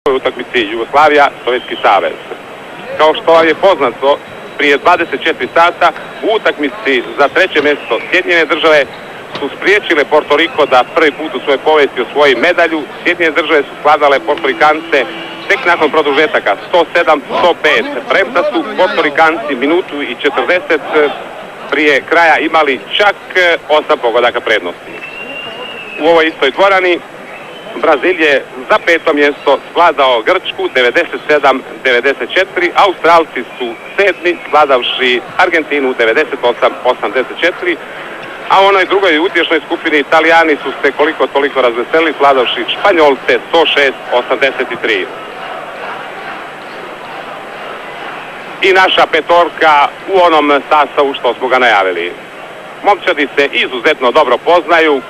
prvoj utakmici Jugoslavija, Sovjetski savez. Kao što vam je poznato, prije 24 sata u utakmici za treće mjesto Sjedinjene države su spriječile Porto Riko da prvi put u svojoj povijesti osvoji medalju. Sjedinjene države su svladale Portorikance tek nakon produžetaka 107-105. Premda su Portorikanci minutu i 40 prije kraja imali čak 8 pogodaka prednosti. U ovoj istoj dvorani Brazil je za peto mjesto svladao Grčku 97-94, Australci su sedmi svladavši Argentinu 98-84, a u onoj drugoj utješnoj skupini Italijani su se koliko toliko razveselili svladavši Španjolce 106-83. I naša petorka u onom sastavu što smo ga najavili. Momčadi se izuzetno dobro poznaju.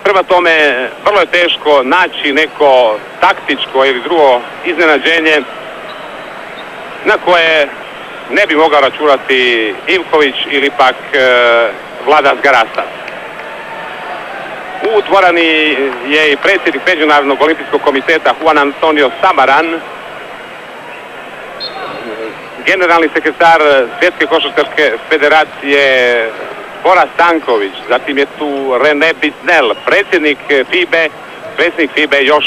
Prema tome, vrlo je teško naći neko taktičko ili drugo iznenađenje na koje ne bi mogao računati Ivković ili pak Vlada Zgarastas. U dvorani je i predsjednik Međunarodnog olimpijskog komiteta Juan Antonio Samaran, generalni sekretar Svjetske košarkaške federacije Bora Stanković, zatim je tu René Bisnel, predsjednik FIBE još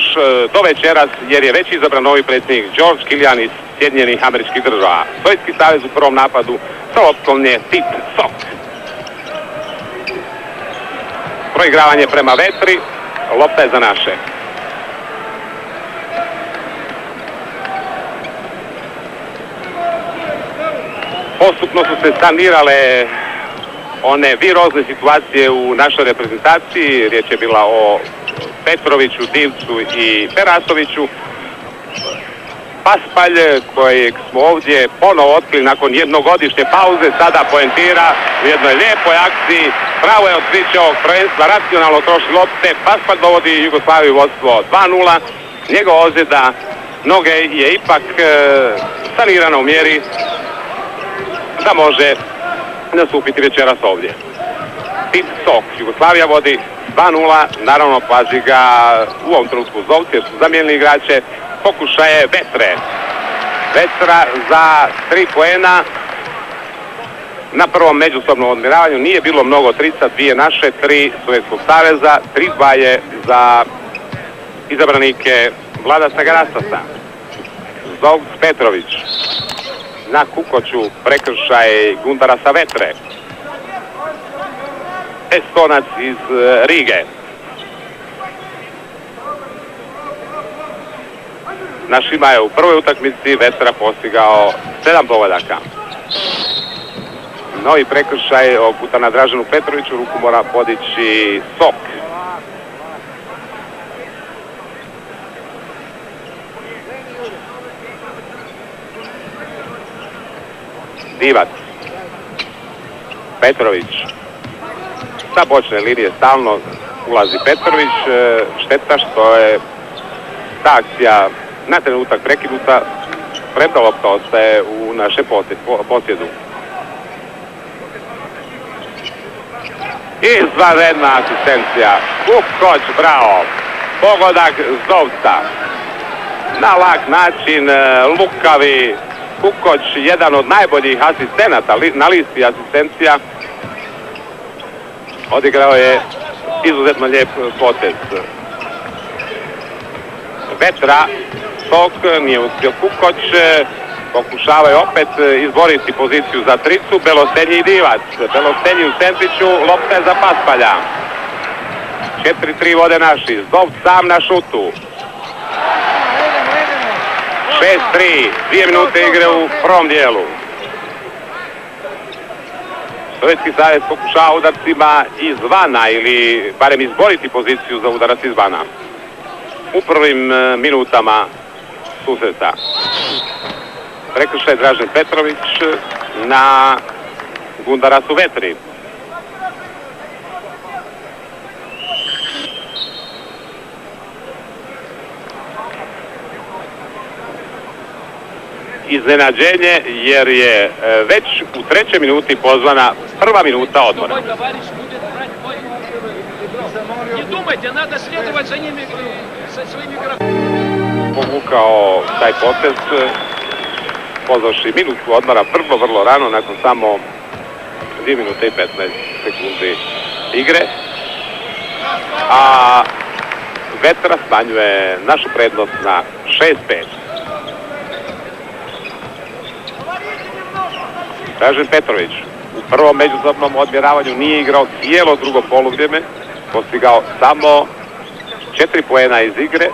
do večeras, jer je već izabran novi predsjednik George Kilian iz Sjedinjenih Američkih Država. Sovjetski savez u prvom napadu sa loptom je Tit Sok. Proigravanje prema Vetri, lopta je za naše. Postupno su se sanirale one virozne situacije u našoj reprezentaciji. Riječ je bila o Petroviću, Divcu i Perasoviću. Paspalj, kojeg smo ovdje ponovo otkrili nakon jednogodišnje pauze, sada poentira u jednoj lijepoj akciji. Pravo je otkriće ovog prvenstva, racionalno troši lopte. Paspalj dovodi Jugoslaviju vodstvo 2:0. Njegova ozljeda noge je ipak sanirana u mjeri da može nastupiti večeras ovdje. Tit Sok, Jugoslavija vodi 2:0, naravno pazi ga u ovom trenutku Zovci jer su zamijenili igrače. Pokušaje Vetre. Vetra za 3 poena na prvom međusobnom odmjeravanju. Nije bilo mnogo trica, 2 naše, 3 Sovjetskog saveza, 3-2 je za izabranike Vlada Zgarastasa. Zovc Petrović. Na Kukoću prekršaj Gundarasa Vetre. Estonac iz Rige. Našima je u prvoj utakmici Vetra postigao 7 pogodaka. Novi prekršaj ovog puta na Draženu Petroviću, ruku mora podići Sok. Divac. Petrović. Sa bočne linije stalno ulazi Petrović. Šteta što je ta akcija na trenutak prekinuta. Premda lopta ostaje u našem posjedu. Izvanredna asistencija. Kukoć, bravo. Pogodak Zovca. Na lak način, lukavi Kukoć, jedan od najboljih asistenata na listi asistencija. Odigrao je izuzetno lijep potez. Vetra, Sok, nije uspio Kukoć, pokušavaju opet izboriti poziciju za tricu. Belostenji i Divac. Belostenji u centriću, lopta je za Paspalja. 4-3 vode naši. Zov sam na šutu. 6-3, 2 minute igre u prvom dijelu. Sovjetski savez pokušava udarcima izvana ili barem izboriti poziciju za udarac izvana u prvim minutama susreta. Prekršaj Dražen Petrović na Gundarasu Vetri. Iznenađenje jer je već u trećoj minuti pozvana prva minuta odmora. Не думайте, надо следовать за ними, со своими игроками. povukao taj potez, pozavši minutu odmora vrlo rano, nakon samo 2 minute i 15 sekundi igre. A Vetra smanjuje našu prednost na 6-5. Dražen Petrović u prvom međusobnom odmjeravanju nije igrao cijelo drugo poluvrijeme, postigao samo 4 poena iz igre.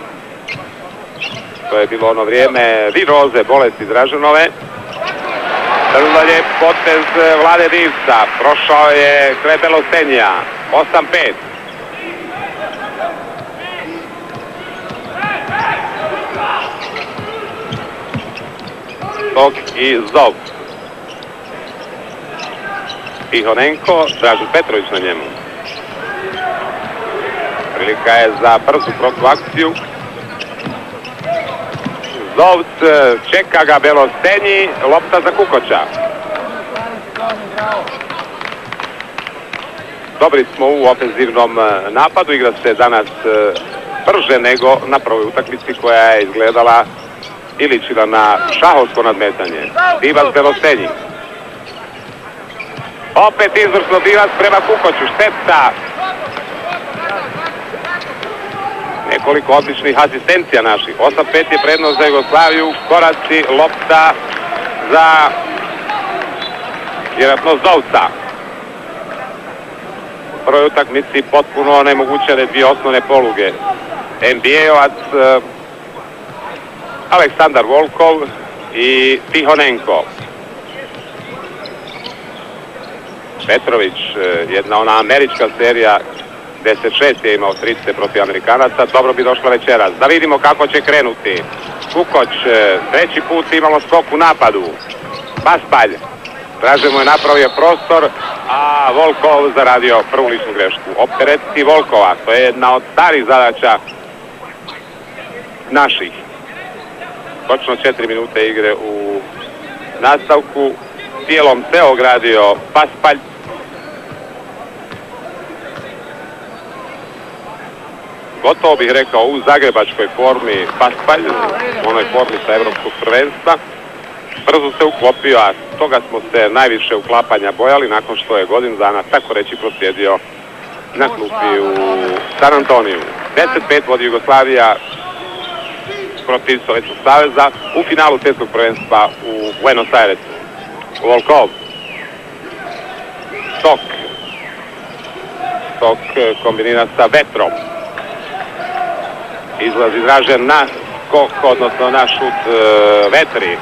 To je bilo ono vrijeme viroze bolesti Draženove. Vrlo lijep potez Vlade Divca, prošao je kraj Belostenija, 8-5. Stok i Zov. Tihonenko, Dražen Petrović na njemu. Prilika je za brzu protuakciju. Zovc, čeka ga Belostenji, lopta za Kukoća. Dobri smo u ofenzivnom napadu, igra se danas brže nego na prvoj utakmici koja je izgledala i ličila na šahovsko nadmetanje. Divac Belostenji. Opet izvrsno Divac prema Kukoću, šteta. Nekoliko odličnih asistencija naših. 8-5 je prednost za Jugoslaviju. Koraci, lopta za vjerojatno Zovca. U prvoj utakmici potpuno onemogućene dvije osnovne poluge. NBA-ovac Aleksandar Volkov i Tihonenko. Petrović, jedna ona američka serija, 10-6 je imao 30 protiv Amerikanaca, dobro bi došlo večeras. Da vidimo kako će krenuti. Kukoć, treći put imamo skok u napadu. Paspalj, Draže mu je napravio prostor, a Volkov zaradio prvu ličnu grešku. Opteretiti Volkova, to je jedna od starih zadaća naših. Točno 4 minute igre u nastavku. Tijelom se ogradio Paspalj. Gotovo bih rekao u zagrebačkoj formi Paspalj, u onoj formi sa evropskog prvenstva. Brzo se uklopio, a toga smo se najviše uklapanja bojali nakon što je godinu dana tako reći prosjedio na klupi u San Antoniju. 10-5 vodi Jugoslavija protiv Sovjetskog saveza u finalu svjetskog prvenstva u Buenos Airesu. Volkov. Stok kombinira sa Vetrom. Izlazi Dražen na skok, odnosno na šut Vetri.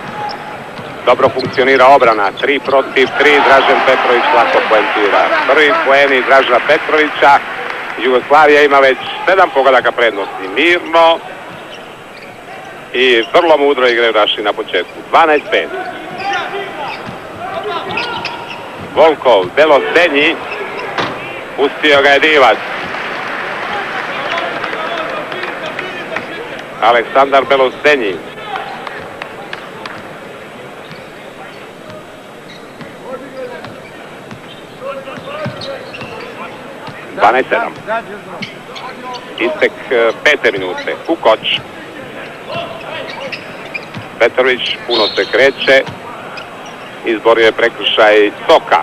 Dobro funkcionira obrana. 3 protiv 3. Dražen Petrović lako poentira. Prvi poeni Dražena Petrovića. Jugoslavija ima već 7 pogodaka prednosti. Mirno i vrlo mudro igraju naši na početku. 12-5. Volkov, Belostenji. Pustio ga je Divac. Aleksandar Belostenji. Istek 5. minute. Kukoć. Petrović puno se kreće. Izborio je prekršaj Soka.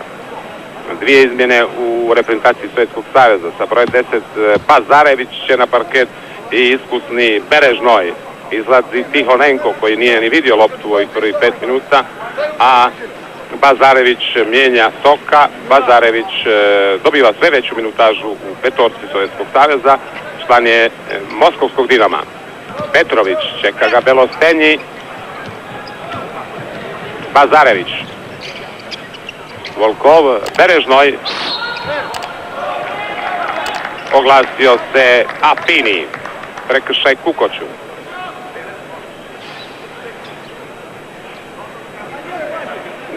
2 izmjene u reprezentaciji Sovjetskog saveza. Sa broj 10 Bazarević će na parket i iskusni Berežnoj. Izlazi Tihonenko koji nije ni vidio loptu u ovih prvih 5 minuta, a Bazarević mijenja Soka. Bazarević dobiva sve veću minutažu u petorci Sovjetskog saveza, član je Moskovskog Dinama. Petrović, čeka ga Belostenji. Bazarević. Volkov, Berežnoj. Oglasio se Apini. Prekršaj Kukoću.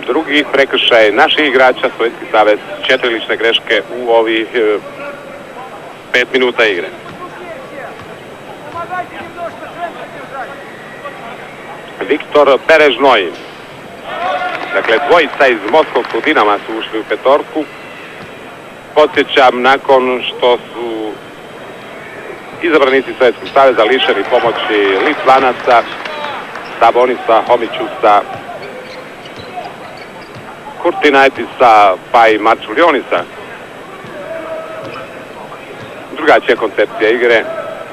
Drugi prekršaj naših igrača, Sovjetski savez, 4 lične greške u ovih 5 minuta igre. Viktor Berežnoj. Dakle, dvojica iz Moskovskog Dinama su ušli u petorku. Podsjećam, nakon što su izabranici Sovjetskog saveza lišeni pomoći Litvanaca, Sabonisa, Homićusa, Kurtinajtisa pa i Marčulionisa. Drugačija koncepcija igre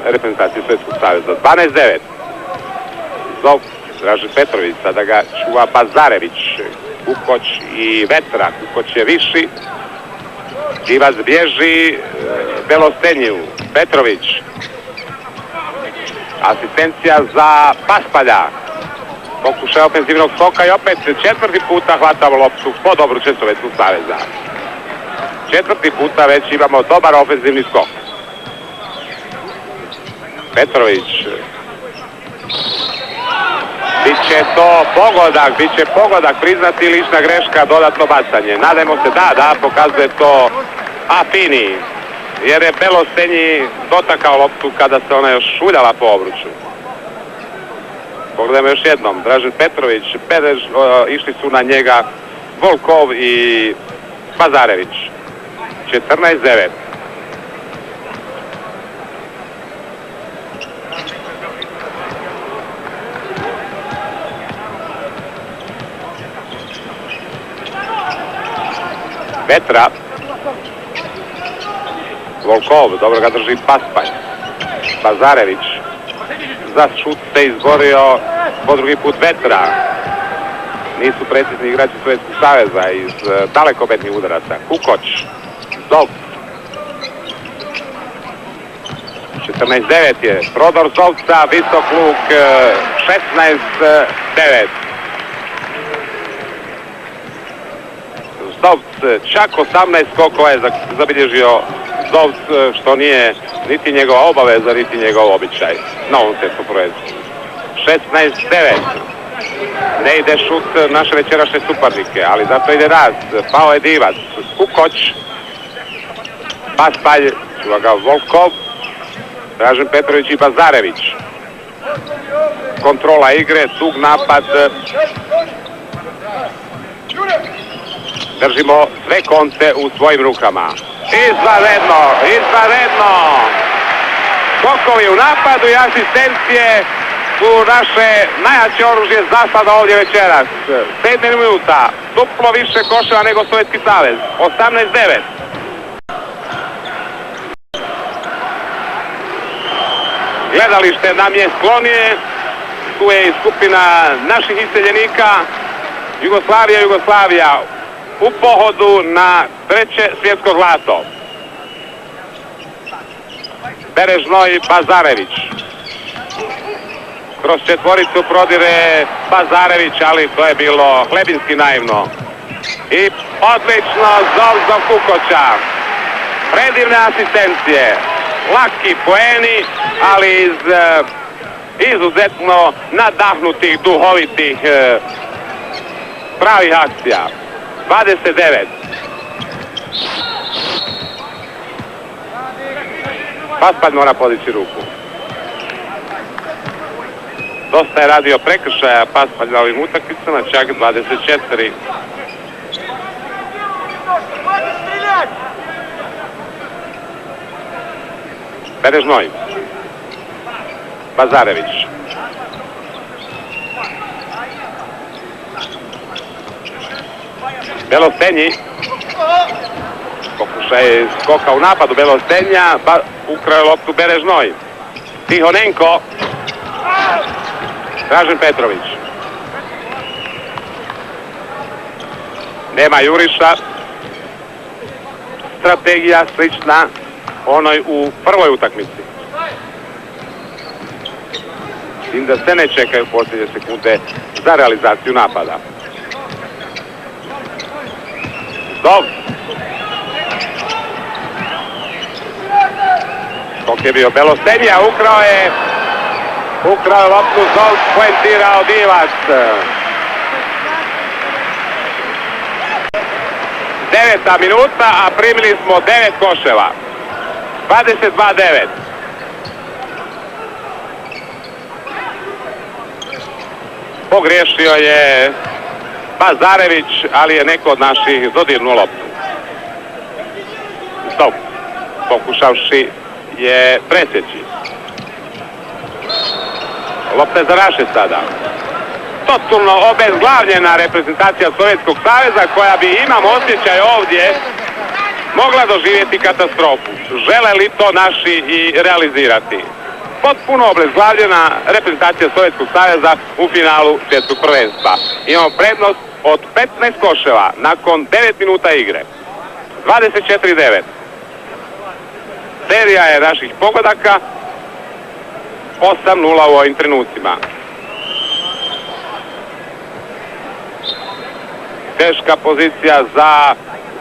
reprezentacije Sovjetskog saveza. 12-9. Zov Dražen Petrović, sada ga čuva Bazarević, Kukoć i Vetra. Kukoć je viši. Divac bježi Belostenju. Petrović. Asistencija za Paspalja. Pokušaj ofenzivnog skoka i opet četvrti puta hvatamo loptu po dobruče Sovjetskog saveza. Četvrti puta već imamo dobar ofenzivni skok. Petrović. Biće to pogodak, priznati lična greška, dodatno bacanje. Nadajmo se da pokazuje to Afini, jer je Belostenji dotakao loptu kada se ona još šuljala po obruču. Pogledajmo još jednom, Dražen Petrović, išli su na njega Volkov i Bazarević. 14-9. Vetra. Volkov, dobro ga drži Paspalj. Bazarević. Za šut se izborio po drugi put Vetra. Nisu precizni igrači Sovjetskog saveza iz dalekobetnih udaraca. Kukoć. Zov. 14-9 je. Prodor Zovca, visok luk. 16-9. Zovc, čak 18 skokova je zabilježio Zovc, što nije niti njegova obaveza, niti njegov običaj na ovom setu prvenstvu. 16-9. Ne ide šut naše večerašnje suparnike, ali zato ide raz. Pao je Divac. Kukoć. Paspalj. Čuva ga Volkov. Dražen Petrović i Bazarević. Kontrola igre, dug napad. Držimo sve konce u svojim rukama. Izvanredno! Skokovi u napadu i asistencije su naše najjače oružje za sada ovdje večeras. 7 minuta, duplo više koševa nego Sovjetski savez. 18-9. Gledalište nam je sklonije. Tu je i skupina naših iseljenika. Jugoslavija u pohodu na treće svjetsko zlato. Berežno i Bazarević. Kroz četvoricu prodire Bazarević, ali to je bilo hlebinski naivno. I odlično Zov Kukoća. Predivne asistencije. Laki poeni, ali iz izuzetno nadahnutih, duhovitih, pravih akcija. 29. Paspalj mora podići ruku. Dosta je radio prekršaja Paspalj na ovim utakmicama, čak 24. Berežnoj. Bazarević. Belostenji. Pokušaj skoka u napadu Belostenja. Ukrao loptu Berežnoj. Tihonenko. Dražen Petrović. Nema juriša. Strategija slična onoj u prvoj utakmici. Tim da se ne čekaju posljednje sekunde za realizaciju napada. Zov. Skok je bio Belostenja, ukrao je loptu Zov, poentirao Divac. 9. minuta, a primili smo 9 koševa. 22-9. Pogriješio je Bazarević, ali je neko od naših dodirnuo loptu. Stop. Pokušavši je presjeći. Lopta za naše sada. Totalno obezglavljena reprezentacija Sovjetskog saveza koja bi, imam osjećaj ovdje, mogla doživjeti katastrofu. Žele li to naši i realizirati? Potpuno obezglavljena reprezentacija Sovjetskog saveza u finalu svjetskog prvenstva. Imamo prednost od 15 koševa nakon 9 minuta igre. 24-9. Serija je naših pogodaka 8-0 u ovim trenucima. Teška pozicija za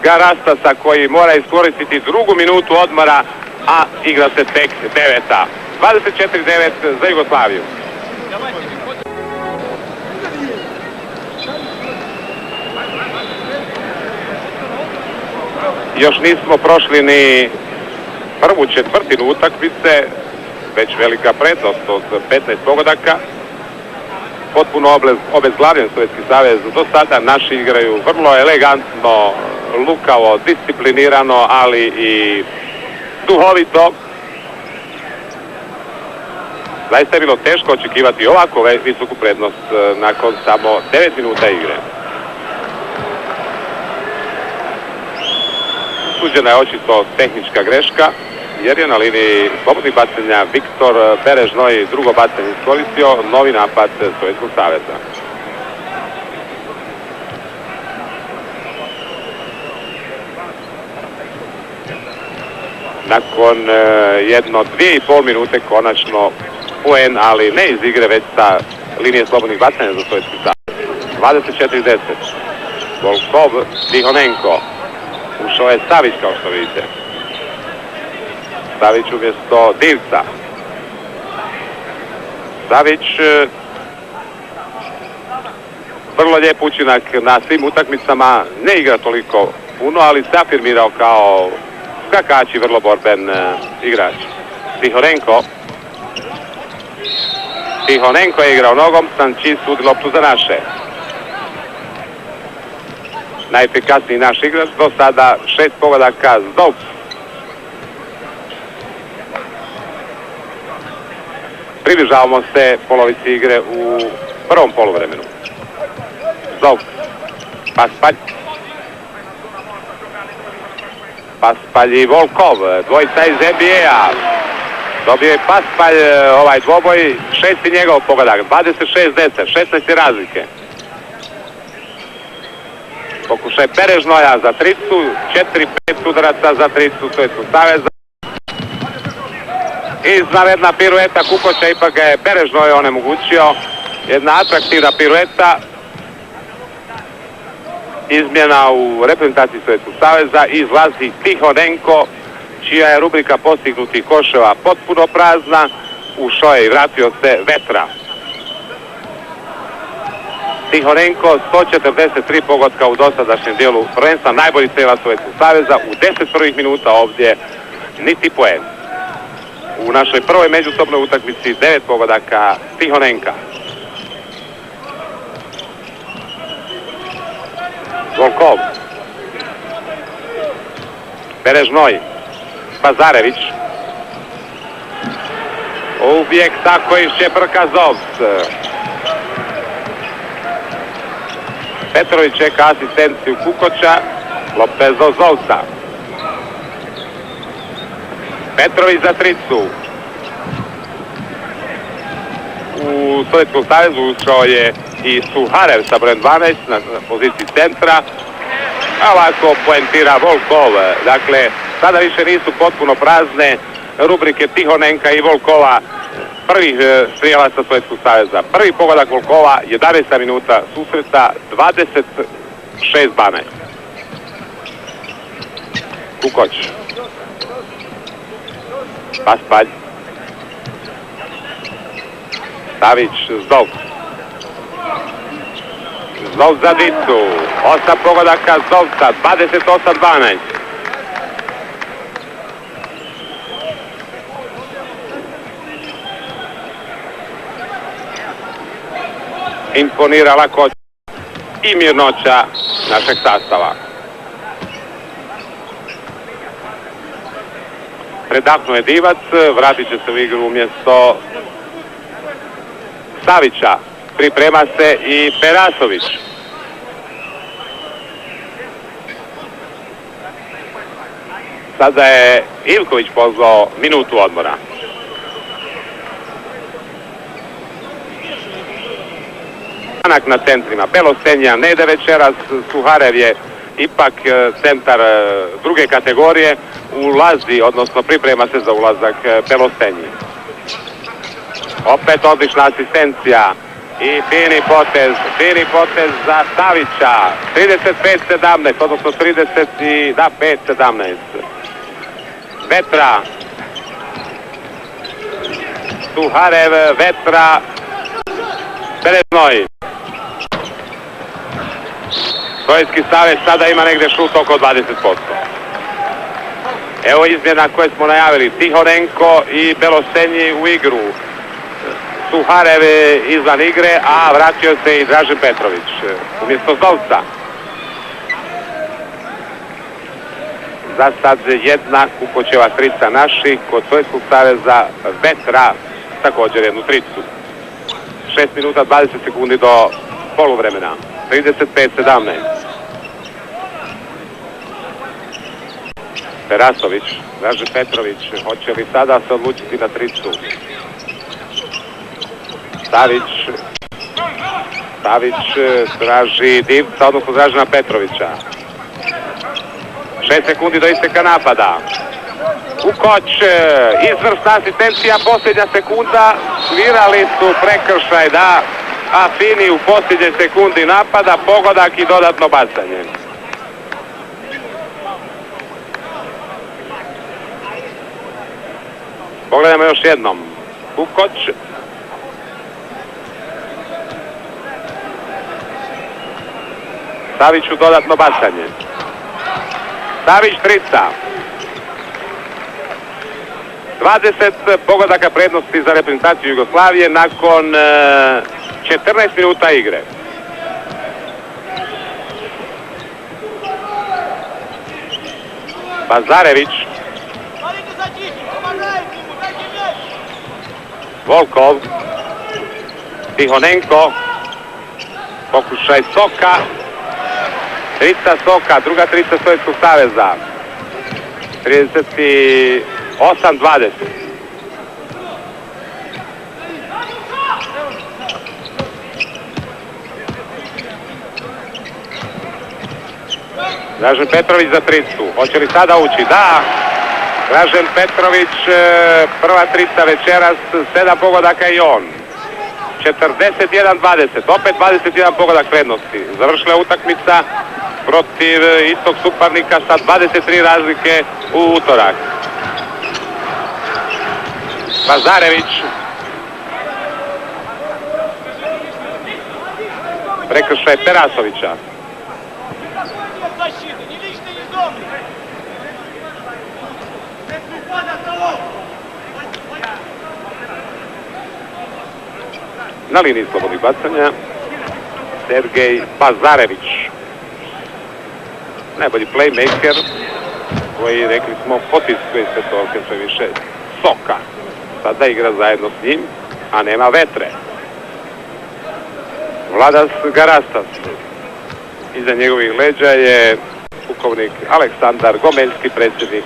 Garastasa koji mora iskoristiti drugu minutu odmora, a igra se tek 9. 24-9 za Jugoslaviju. Još nismo prošli ni prvu četvrtinu utakmice, već velika prednost od 15 pogodaka. Potpuno obezglavljen Sovjetski savez. Do sada naši igraju vrlo elegantno, lukavo, disciplinirano, ali i duhovito. Zaista je bilo teško očekivati ovako visoku prednost nakon samo 9 minuta igre. Suđena je očito tehnička greška, jer je na liniji slobodnih bacanja Viktor Berežnoj drugo bacanje iskoristio, novi napad Sovjetskog saveza. Nakon jedno 2,5 minute konačno poen, ali ne iz igre, već sa linije slobodnih bacanja za Sovjetski savez. 24-10. Volkov, Tihonenko. Ušao je Savić, kao što vidite. Savić umjesto Divca. Savić vrlo lijep učinak na svim utakmicama, ne igra toliko puno, ali se afirmirao kao skakač i vrlo borben igrač. Tihonenko je igrao nogom, Sančić sudi loptu za naše. Najefikasniji naš igrač, do sada 6 pogodaka Zdovc. Približavamo se polovici igre u prvom poluvremenu. Zdovc. Paspalj i Volkov, dvojica iz NBA. Dobio je Paspalj ovaj dvoboj, 6. njegov pogodak, 26-10, 16 razlike. Pokušaj Berežnoja za tricu, 4-5 udaraca za tricu Sovjetskog saveza. Izvanredna pirueta Kukoća, ipak ga je Berežnoj onemogućio. Jedna atraktivna pirueta. Izmjena u reprezentaciji Sovjetskog saveza, izlazi Tihonenko, čija je rubrika postignutih koševa potpuno prazna. Ušao je i vratio se Vetra. Tihonenko, 143 pogotka u dosadašnjem dijelu prvenstva, najbolji strelac Sovjetskog saveza. U 10 prvih minuta ovdje niti poen. U našoj prvoj međusobnoj utakmici 9 pogodaka Tihonenka. Volkov. Berežnoj. Pazarević. Uvijek tako iščeprka Zovc. Petrović čeka asistenciju Kukoća. Lopta je za Zovca. Petrović za tricu. U Sovjetskom savezu ušao je i Suharev sa brojem 12 na poziciji centra. A ovako poentira Volkov. Dakle, sada više nisu potpuno prazne rubrike Tihonenka i Volkova, prvih strijelaca Sovjetskog saveza. Prvi pogodak Volkova, 11. minuta susreta, 26-12. Kukoć. Paspalj. Savić, Zdovc. Zdovc za dicu. 8 pogodaka Zdovca, 28-12. Imponira lakoća i mirnoća našeg sastava. Predahnuo je Divac, vratit će se u igru umjesto Savića. Priprema se i Perasović. Sada je Ivković pozvao minutu odmora. Na centrima. Belostenja ne ide večeras, Suharev je ipak centar druge kategorije, ulazi, odnosno priprema se za ulazak Belostenji. Opet odlična asistencija i fini potez za Savića. 35-17, odnosno 35-17. Vetra. Suharev, Vetra, Bereznoj. Sovjetski savez sada ima negdje šut oko 20%. Evo izmjena koje smo najavili. Tihonenko i Belostenji u igru. Suharev izvan igre, a vratio se i Dražen Petrović umjesto Zovca. Za sad jedna Kukoćeva trica naših, kod Sovjetskog saveza Vetra također jednu tricu. 6 minuta 20 sekundi do poluvremena. 35-17. Perasović, Dražen Petrović, hoće li sada se odlučiti na tricu? Savić traži Divca, odnosno Dražena Petrovića. 6 sekundi do isteka napada. Kukoć, izvrsna asistencija, posljednja sekunda, svirali su prekršaj, da, a Fini u posljednjoj sekundi napada, pogodak i dodatno bacanje. Pogledajmo još jednom. Kukoć. Saviću dodatno bacanje. Savić trica. 20 pogodaka prednosti za reprezentaciju Jugoslavije nakon 14 minuta igre. Bazarević. Volkov. Tihonenko. Pokušaj Soka. Trica Soka, druga trica Sovjetskog saveza. 38-20. Dražen Petrović za tricu. Hoće li sada ući? Da! Dražen Petrović, prva trica večeras, 7 pogodaka i on. 41-20, opet 21 pogodak prednosti. Završila je utakmica protiv istog suparnika sa 23 razlike u utorak. Bazarević. Prekršaj Perasovića. Na liniji slobodnih bacanja Sergej Bazarević. Najbolji playmaker koji, rekli smo, potiskuje se toliko sve više Soka. Sada igra zajedno s njim, a nema Vetre. Vladas Garastas. Iza njegovih leđa je pukovnik Aleksandar Gomeljski, predsjednik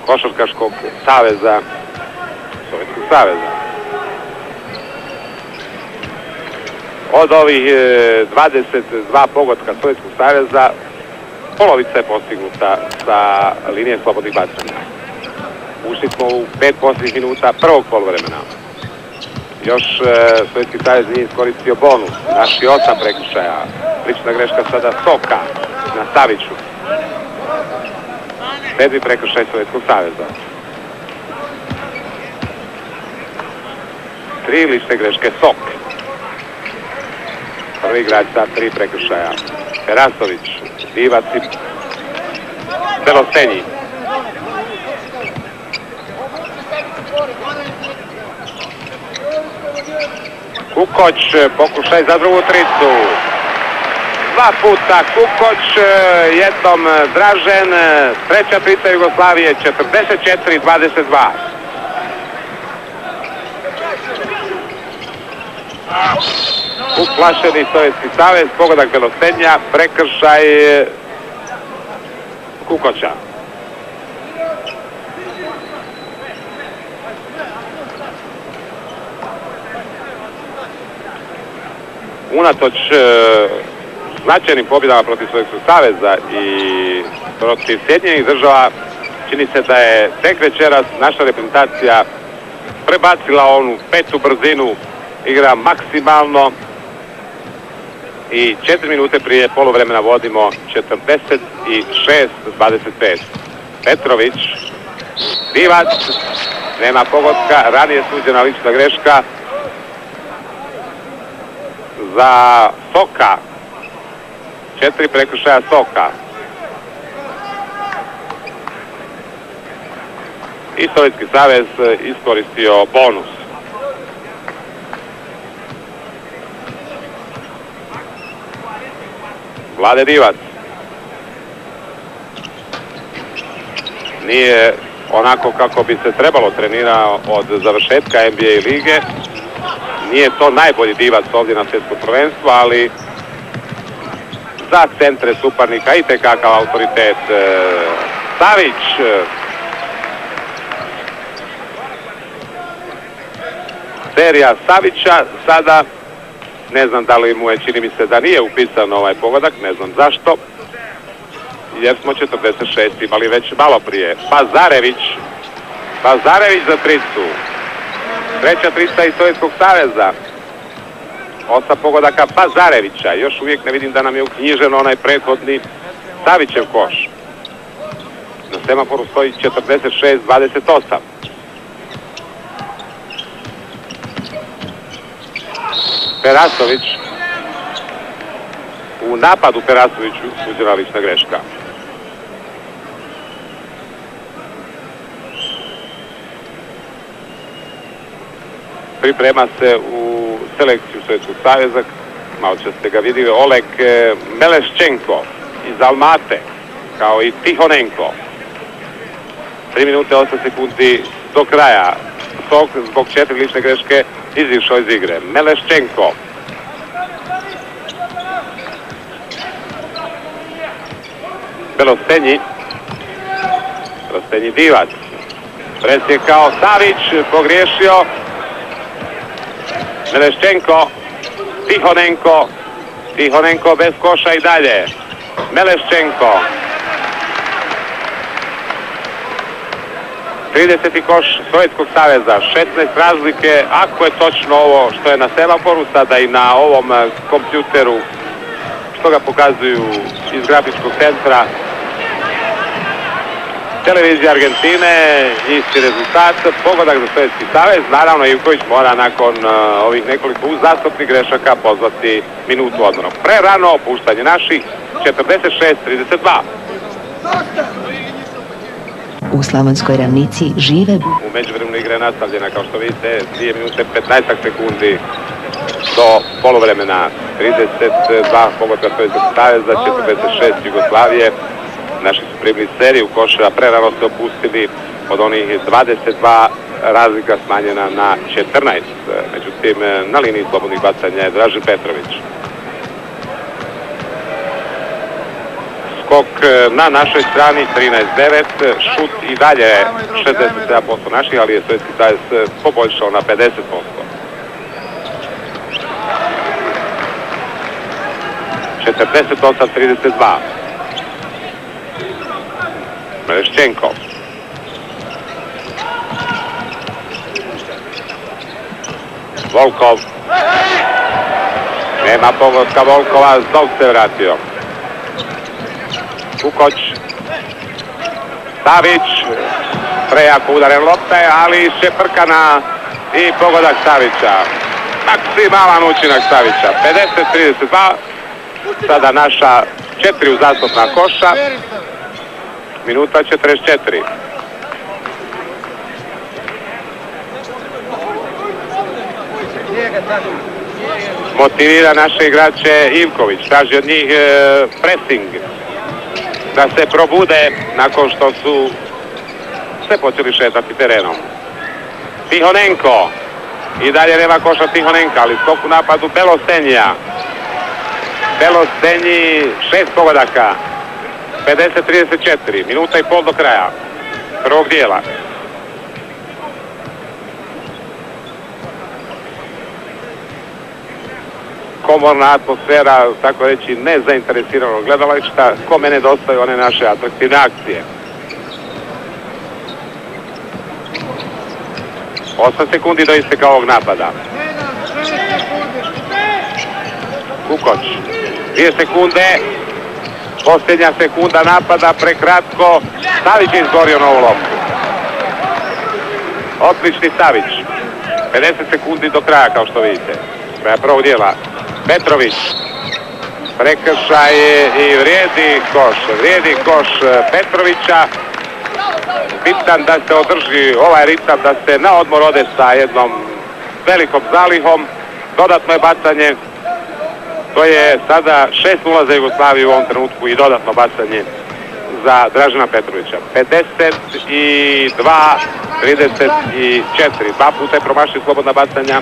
Košarkaškog saveza, Sovjetskog saveza. Od ovih 22 pogotka Sovjetskog saveza, polovica je postignuta sa linije slobodnih bacanja. Ušli smo u 5 posljednjih minuta prvog poluvremena. Još Sovjetski savez nije iskoristio bonus. Naši 8 prekršaja. Lična greška sada Soka na Saviću. 7. prekršaj Sovjetskog saveza. 3 lične greške Sok. Prvi igrač sa 3 prekršaja. Perasović, Divac i Belostenji. Kukoć, pokušaj za drugu tricu. 2 puta Kukoč, jednom Dražen, treća trica Jugoslavije, 44-22. Uplašeni Sovjetski savez, pogodak Belosvenja, prekršaj Kukoča. Unatoč značajnim pobjedama protiv Sovjetskog saveza i protiv Sjedinjenih država, čini se da je tek večeras naša reprezentacija prebacila onu petu brzinu, igra maksimalno i 4 minute prije poluvremena vodimo 46-25. Petrović, Divac, nema pogotka, ranije suđena lična greška za Soka. 4 prekršaja Soka. I Sovjetski savez iskoristio bonus. Vlade Divac. Nije onako kako bi se trebalo trenirao od završetka NBA lige. Nije to najbolji Divac ovdje na svjetskom prvenstvu, ali za centre suparnika i tekakav autoritet. Savić. Serija Savića sada. Ne znam da li mu je, čini mi se da nije upisan ovaj pogodak, ne znam zašto. Jer smo 46 imali već malo prije. Pazarević za tricu. Treća trica iz Sovjetskog saveza. 8 pogodaka Pazarevića. Još uvijek ne vidim da nam je uknjižen onaj prethodni Savićev koš. Na semaforu stoji 46-28. Perasović. U napadu Perasoviću suđena lična greška. Priprema se u selekciju Sovjetskog saveza. Malo će ste ga vidjeli. Oleg Meleščenko iz Almate, kao i Tihonenko. 3 minute 8 sekundi do kraja. Sok zbog 4 lične greške izišao iz igre. Meleščenko. Belosvenji Divac. Presjekao Savić, pogriješio. Meleščenko. Tihonenko bez koša i dalje. Meleščenko. 30. koš Sovjetskog saveza, 16 razlike, ako je točno ovo što je na semaforu, sada i na ovom kompjuteru, što ga pokazuju iz grafičkog centra televizije Argentine, isti rezultat, pogodak za Sovjetski savez. Naravno, Ivković mora nakon ovih nekoliko uzastopnih grešaka pozvati minutu odmora. Prerano opuštanje naših, 46-32. U Slavonskoj ravnici žive. U međuvremenu igra je nastavljena, kao što vidite, 2 minute 15 sekundi do poluvremena. 32 pogotka Sovjetskog saveza, 46 Jugoslavije. Naši su primili seriju koševa, prerano se opustili, od onih 22 razlika smanjena na 14. Međutim, na liniji slobodnih bacanja je Dražen Petrović. Skok na našoj strani 13-9, šut i dalje 67% naših, ali je Sovjetski savez poboljšao na 50%. (48-32). Meleščenko. Volkov. Nema pogotka Volkova, Zog se vratio. Kukoč. Savić. Prejako udaren lopte, ali Šeprkana i pogodak Savića. Maksimalan učinak Savića. 50-32. Sada naša 4 uzastopna koša. Minuta 44. motivira naše igrače Ivković, traži od njih pressing, da se probude nakon što su se počeli šetati terenom. Tihonenko, i dalje nema koša Tihonenka, ali skok u napadu Belostenjija. Belostenji 6 pogodaka, 50-34, minuta i pol do kraja prvog dijela. Komorna atmosfera, tako reći, nezainteresiranog gledališta, kome nedostaju one naše atraktivne akcije. 8 sekundi do isteka ovog napada. Kukoč, 2 sekunde, posljednja sekunda napada, prekratko, Savić je izgorio na ovu loptu. Odlični Savić, 50 sekundi do kraja, kao što vidite, kraja prvog dijela. Petrović, prekršaj i vrijedi koš Petrovića. Bitan da se održi ovaj ritam, da se na odmor ode sa jednom velikom zalihom. Dodatno je bacanje, to je sada 6:0 za Jugoslaviju u ovom trenutku i dodatno bacanje za Dražena Petrovića. 52-34, 2 puta je promašio slobodna bacanja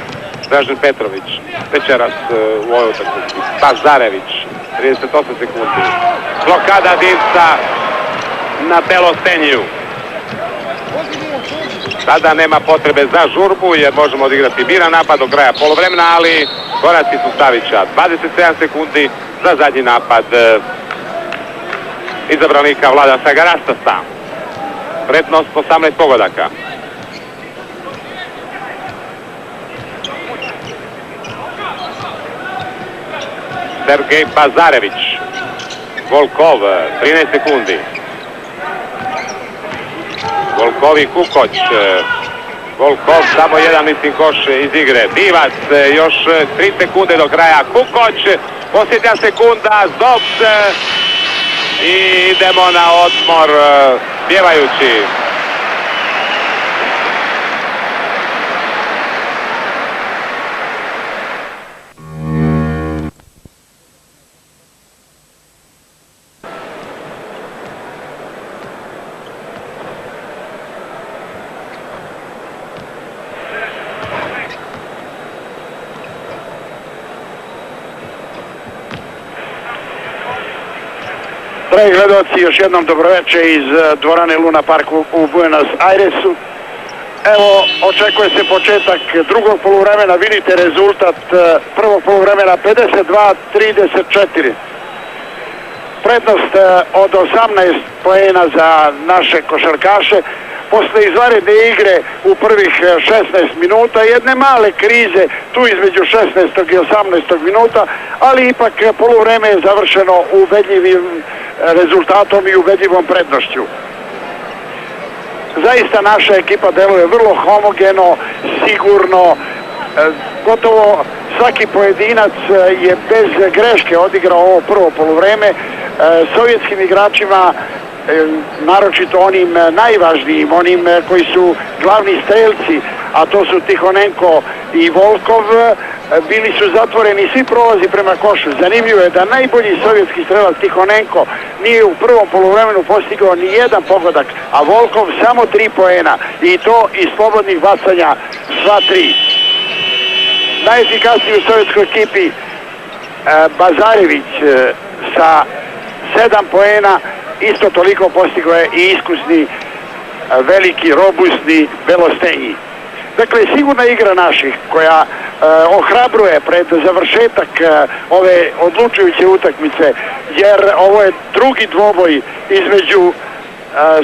Dražen Petrović. Večeras u ovoj utakmici. Bazarević, 38 sekundi. Blokada Divca na Belostenjiju. Sada nema potrebe za žurbu jer možemo odigrati miran napad do kraja poluvremena, ali koraci su Savića. 27 sekundi za zadnji napad izabranika Vlada Sagarastasa. Prednost 18 pogodaka. Sergej Bazarević. Volkov, 13 sekundi. Volkov i Kukoć. Volkov samo jedan koš iz igre. Divac, još 3 sekunde do kraja. Kukoć, posljednja sekunda, Zops. I idemo na odmor pjevajući. Dragi gledalci, još jednom dobroveče iz dvorane Luna Park u Buenos Airesu. Evo, očekuje se početak drugog poluvremena, vidite rezultat prvog poluvremena 52-34. Prednost od 18 poena za naše košarkaše. Posle izvanredne igre u prvih 16 minuta, jedne male krize tu između 16. i 18. minuta, ali ipak poluvreme je završeno ubedljivim rezultatom i ubedljivom prednošću. Zaista naša ekipa deluje vrlo homogeno, sigurno, gotovo svaki pojedinac je bez greške odigrao ovo prvo poluvreme. Sovjetskim igračima, naročito onim najvažnijim, onim koji su glavni strelci, a to su Tihonenko i Volkov, bili su zatvoreni svi prolazi prema košu. Zanimljivo je da najbolji sovjetski strelac Tihonenko nije u prvom poluvremenu postigao ni jedan pogodak, a Volkov samo 3 poena, i to iz slobodnih bacanja sva 3. Najefikasniji u sovjetskoj ekipi Bazarević sa 7 poena, isto toliko postigao je i iskusni, veliki, robustni Belostenji. Dakle, sigurna igra naših koja ohrabruje pred završetak ove odlučujuće utakmice, jer ovo je drugi dvoboj između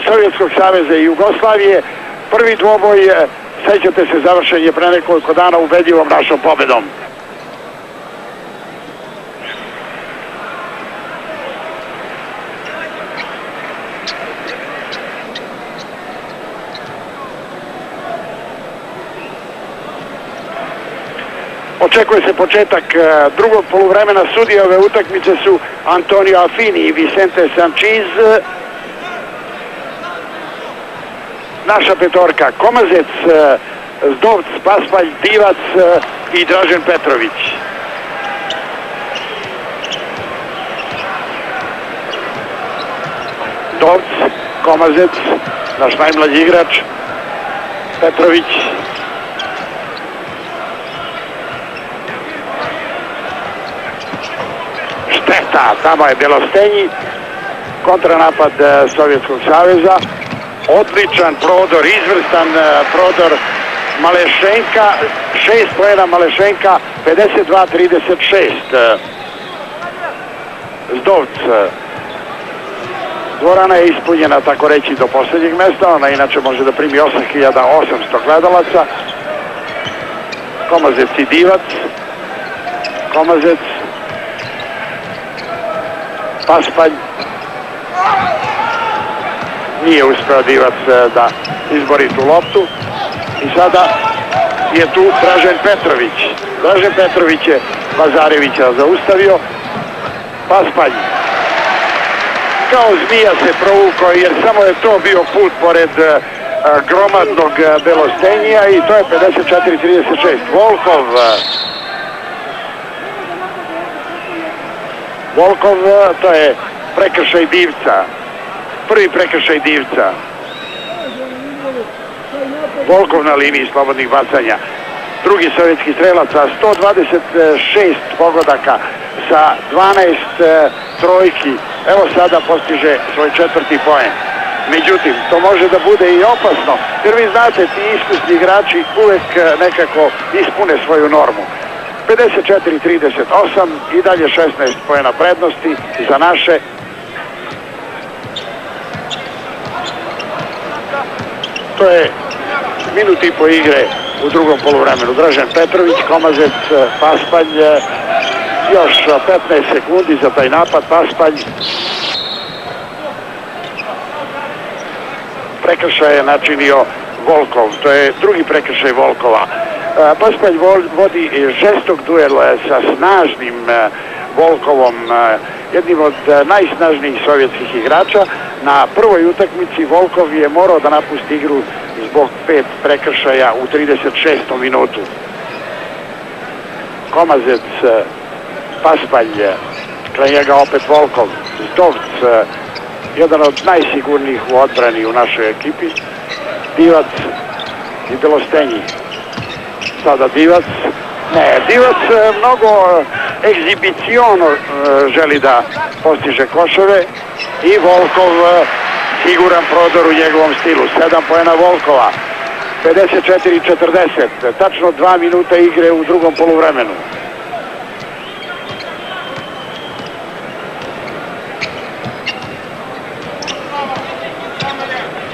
Sovjetskog saveza i Jugoslavije. Prvi dvoboj, sećate se, završen je pre nekoliko dana ubedljivom našom pobedom. Očekuje se početak drugog poluvremena. Sudije ove utakmice su Antonio Affini i Vicente Sanchez. Naša petorka: Komazec, Zdovc, Paspalj, Divac i Dražen Petrović. Zdovc, Komazec, naš najmlađi igrač, Petrović. Šteta, tamo je Belostenji, kontranapad Sovjetskog saveza, odličan prodor, izvrstan prodor Malešenka, 6 poena Malešenka, 52-36. Zdovc. Dvorana je ispunjena, tako reći, do posljednjeg mesta, ona inače može da primi 8800 gledalaca. Komazec i Divac. Komazec. Paspalj. Nije uspeo Divac da izbori tu loptu. I sada je tu Dražen Petrović. Dražen Petrović je Lazarevića zaustavio. Paspalj. Kao zmija se provukao jer samo je to bio put pored gromadnog Belostenjija i to je 54-36. Volkov. Volkov, to je prekršaj Divca. Prvi prekršaj Divca. Volkov na liniji slobodnih bacanja. Drugi sovjetski strelac sa 126 pogodaka sa 12 trojki. Evo sada postiže svoj 4. poen. Međutim, to može da bude i opasno, jer vi znate, ti iskusni igrači uvek nekako ispune svoju normu. 54-38 i dalje 16 poena prednosti za naše. To je minut i po igre u drugom poluvremenu. Dražen Petrović, Komazec, Paspalj, još 15 sekundi za taj napad. Paspalj. Prekršaj je načinio Volkov, to je drugi prekršaj Volkova. Paspalj vodi žestok duel sa snažnim Volkovom, jednim od najsnažnijih sovjetskih igrača. Na prvoj utakmici Volkov je morao da napusti igru zbog 5 prekršaja u 36. minutu. Komazec, Paspalj, kraj njega opet Volkov, Zdovc, jedan od najsigurnijih u odbrani u našoj ekipi, Divac i Belostenji. Sada Divac, Divac mnogo egzibiciono želi da postiže koševe i Volkov siguran prodor u njegovom stilu. 7 poena Volkova, 54-40, tačno 2 minuta igre u drugom poluvremenu.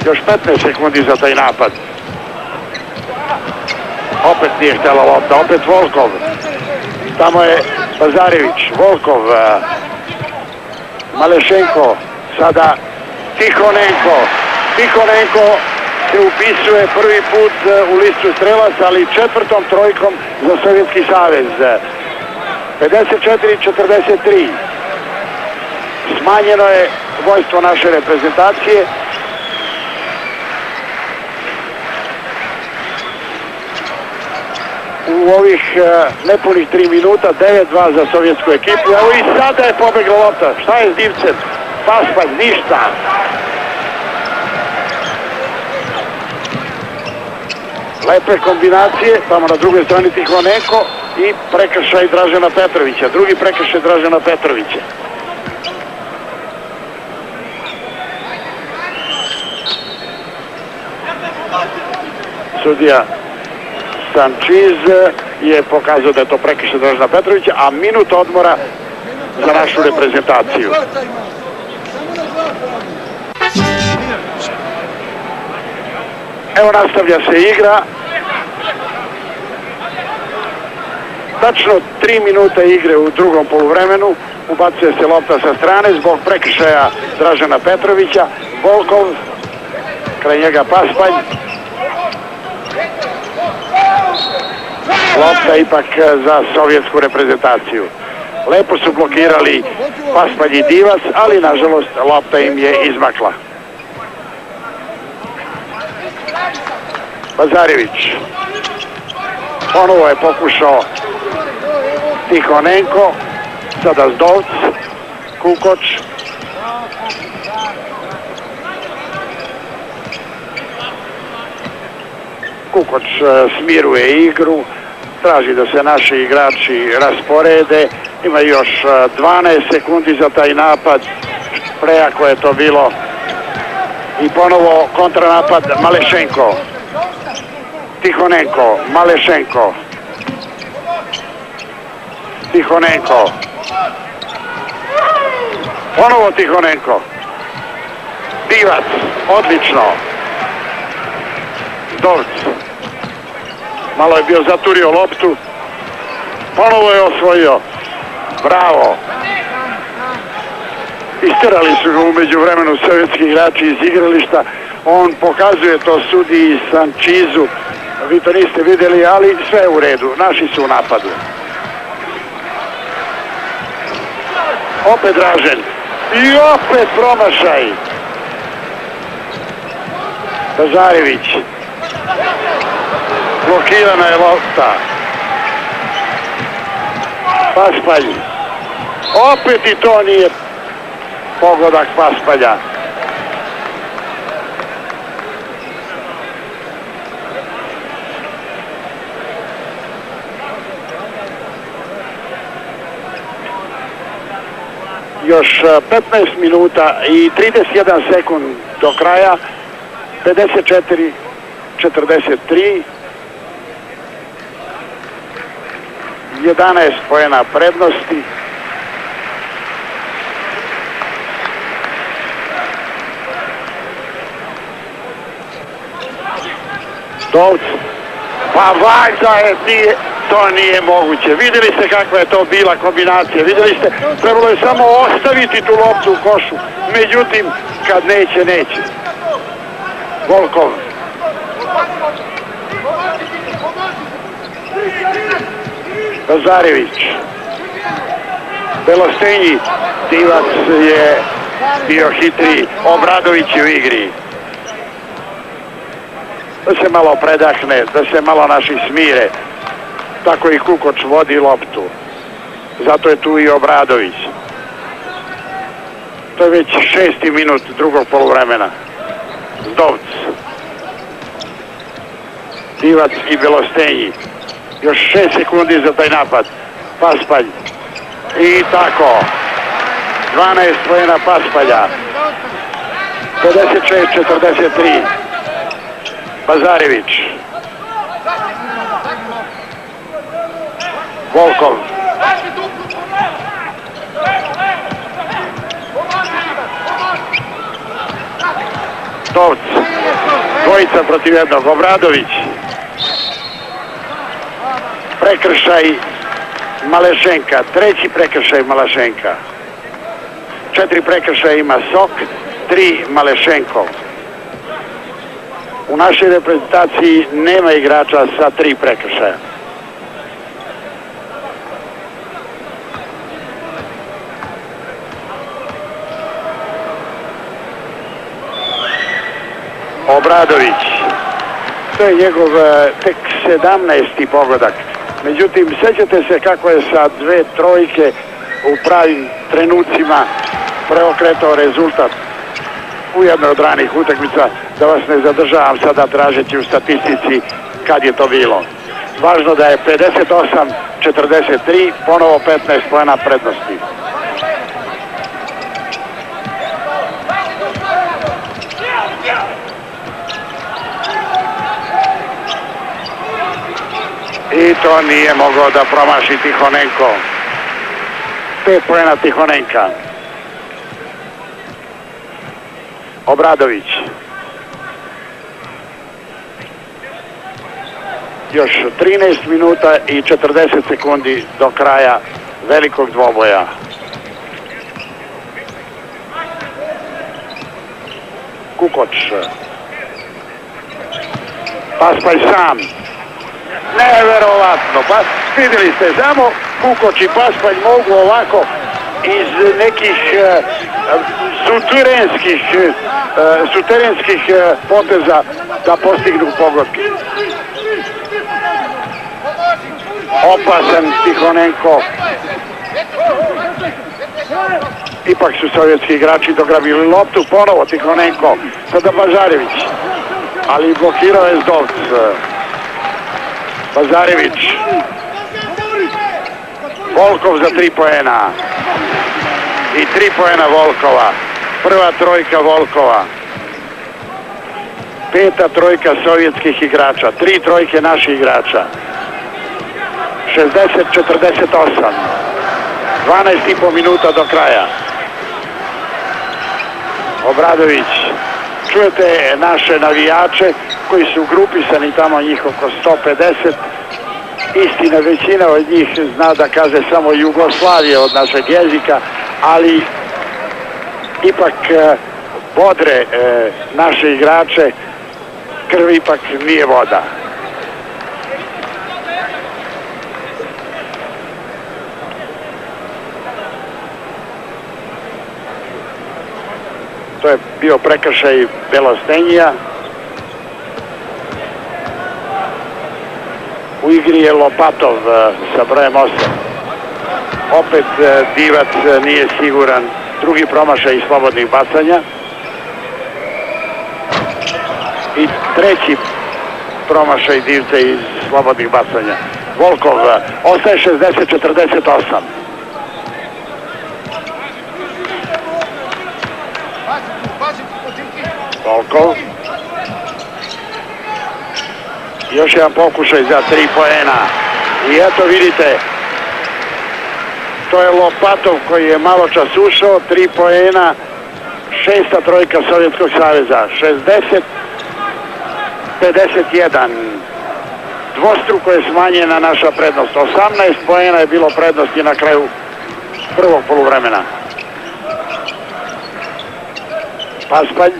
Još 15 sekundi za taj napad. Opet nije htjela lopta, opet Volkov. Tamo je Lazarević, Volkov, Malešenko, sada Tihonenko. Tihonenko se upisuje prvi put u listu strelaca, ali 4. trojkom za Sovjetski savez. 54-43. Smanjeno je vojstvo naše reprezentacije. U ovih nepunih 3 minuta, 9-2 za sovjetsku ekipu. Evo i sada je pobegla lopta. Šta je s Divcem? Paspalj, ništa. Lepe kombinacije, tamo na drugoj strani Tihonenko i prekršaj Dražena Petrovića. Drugi prekršaj Dražena Petrovića. Sudija Sančiz je pokazao da je to prekršaj Dražena Petrovića, a minut odmora za našu reprezentaciju. Evo nastavlja se igra. Tačno 3 minuta igre u drugom poluvremenu. Ubacuje se lopta sa strane zbog prekršaja Dražena Petrovića. Volkov, kraj njega Paspalj. Lopta ipak za sovjetsku reprezentaciju. Lepo su blokirali Paspalj i Divac, ali nažalost lopta im je izmakla. Lazarević. Ponovo je pokušao Tihonenko. Sada Zdovc. Kukoč. Kukoč smiruje igru, traži da se naši igrači rasporede, ima još 12 sekundi za taj napad, prejako je to bilo i ponovo kontranapad Malešenko, Tihonenko, Malešenko, Tihonenko, ponovo Tihonenko, Divac, odlično, Dovc, malo je bio zaturio loptu, ponovo je osvojio, bravo, isterali su ga umeđu vremenu sovjetski igrači iz igrališta, on pokazuje to sudiji Sančizu, vi to niste vidjeli, ali sve je u redu, naši su u napadu. Opet Dražen i opet promašaj. Bazarević, blokirana je lopta, Paspalj, opet i to nije pogodak Paspalja. Još 15 minuta i 31 sekund do kraja, 54-43, 11 poena prednosti. Dovc, pa valjda je, to nije moguće. Vidjeli ste kakva je to bila kombinacija, vidjeli ste, trebalo je samo ostaviti tu loptu u košu, međutim, kad neće, neće. Volkov. Bazarević. Belostenji. Divac je bio hitriji. Obradović je u igri. Da se malo predahne, da se malo naši smire. Tako i Kukoč vodi loptu. Zato je tu i Obradović. To je već 6. minut drugog poluvremena. Zdovc. Divac i Belostenji. Još 6 sekundi za taj napad. Paspalj. I tako. 12 poena Paspalja. 56-43. Bazarević. Volkov. Dovc. Dvojica protiv jednog. Obradović. Prekršaj Malešenka. Treći prekršaj Malešenka. 4 prekršaja ima Sok, 3 Malešenkov. U našoj reprezentaciji nema igrača sa 3 prekršaja. Obradović. To je njegov tek 17. pogodak. Međutim, sjećate se kako je sa 2 trojke u pravim trenucima preokretao rezultat u jednoj od ranih utakmica, da vas ne zadržavam sada tražeći u statistici kad je to bilo. Važno da je 58-43, ponovo 15 poena prednosti. I to nije mogao da promaši Tihonenko. 5 poena Tihonenka. Obradović. Još 13 minuta i 40 sekundi do kraja velikog dvoboja. Kukoč. Paspalj sam. Neverovatno, pa vidjeli ste, samo Kukoč i Paspalj mogu ovako iz nekih suterenskih poteza da postignu pogodke. Opasan Tihonenko. Ipak su sovjetski igrači dograbili loptu, ponovo Tihonenko, sada Bazarević, ali blokirao je Zdovc. Bazarević. Volkov za 3 poena. I 3 poena Volkova. Prva trojka Volkova. 5. trojka sovjetskih igrača. 3 trojke naših igrača. 60-48. 12,5 minuta do kraja. Obradović. Čujete naše navijače koji su grupisani tamo, njih oko 150. Istina, većina od njih zna da kaže samo Jugoslavije od našeg jezika, ali ipak bodre naše igrače, krv ipak nije voda. To je bio prekršaj Belostenjija. U igri je Lopatov sa brojem 8. Opet Divac nije siguran. Drugi promašaj iz slobodnih bacanja. I treći promašaj Divca iz slobodnih bacanja. Volkov ostaje 60-48. Volkov. Još jedan pokušaj za 3 poena. I eto vidite, to je Lopatov koji je malo čas ušao, 3 poena, 6. trojka Sovjetskog saveza, 60-51. Dvostruko je smanjena naša prednost. 18 poena je bilo prednosti na kraju prvog poluvremena. Paspalj.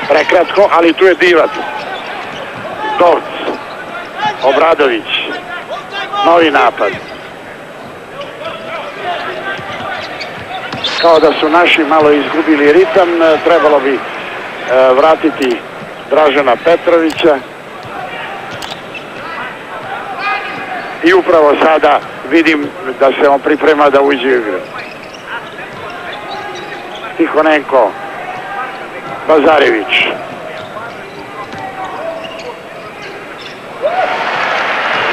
Prekratko, ali tu je Divac. Dovc. Obradović. Novi napad. Kao da su naši malo izgubili ritam, trebalo bi vratiti Dražena Petrovića. I upravo sada vidim da se on priprema da uđe u igru. Tihonenko. Bazarević.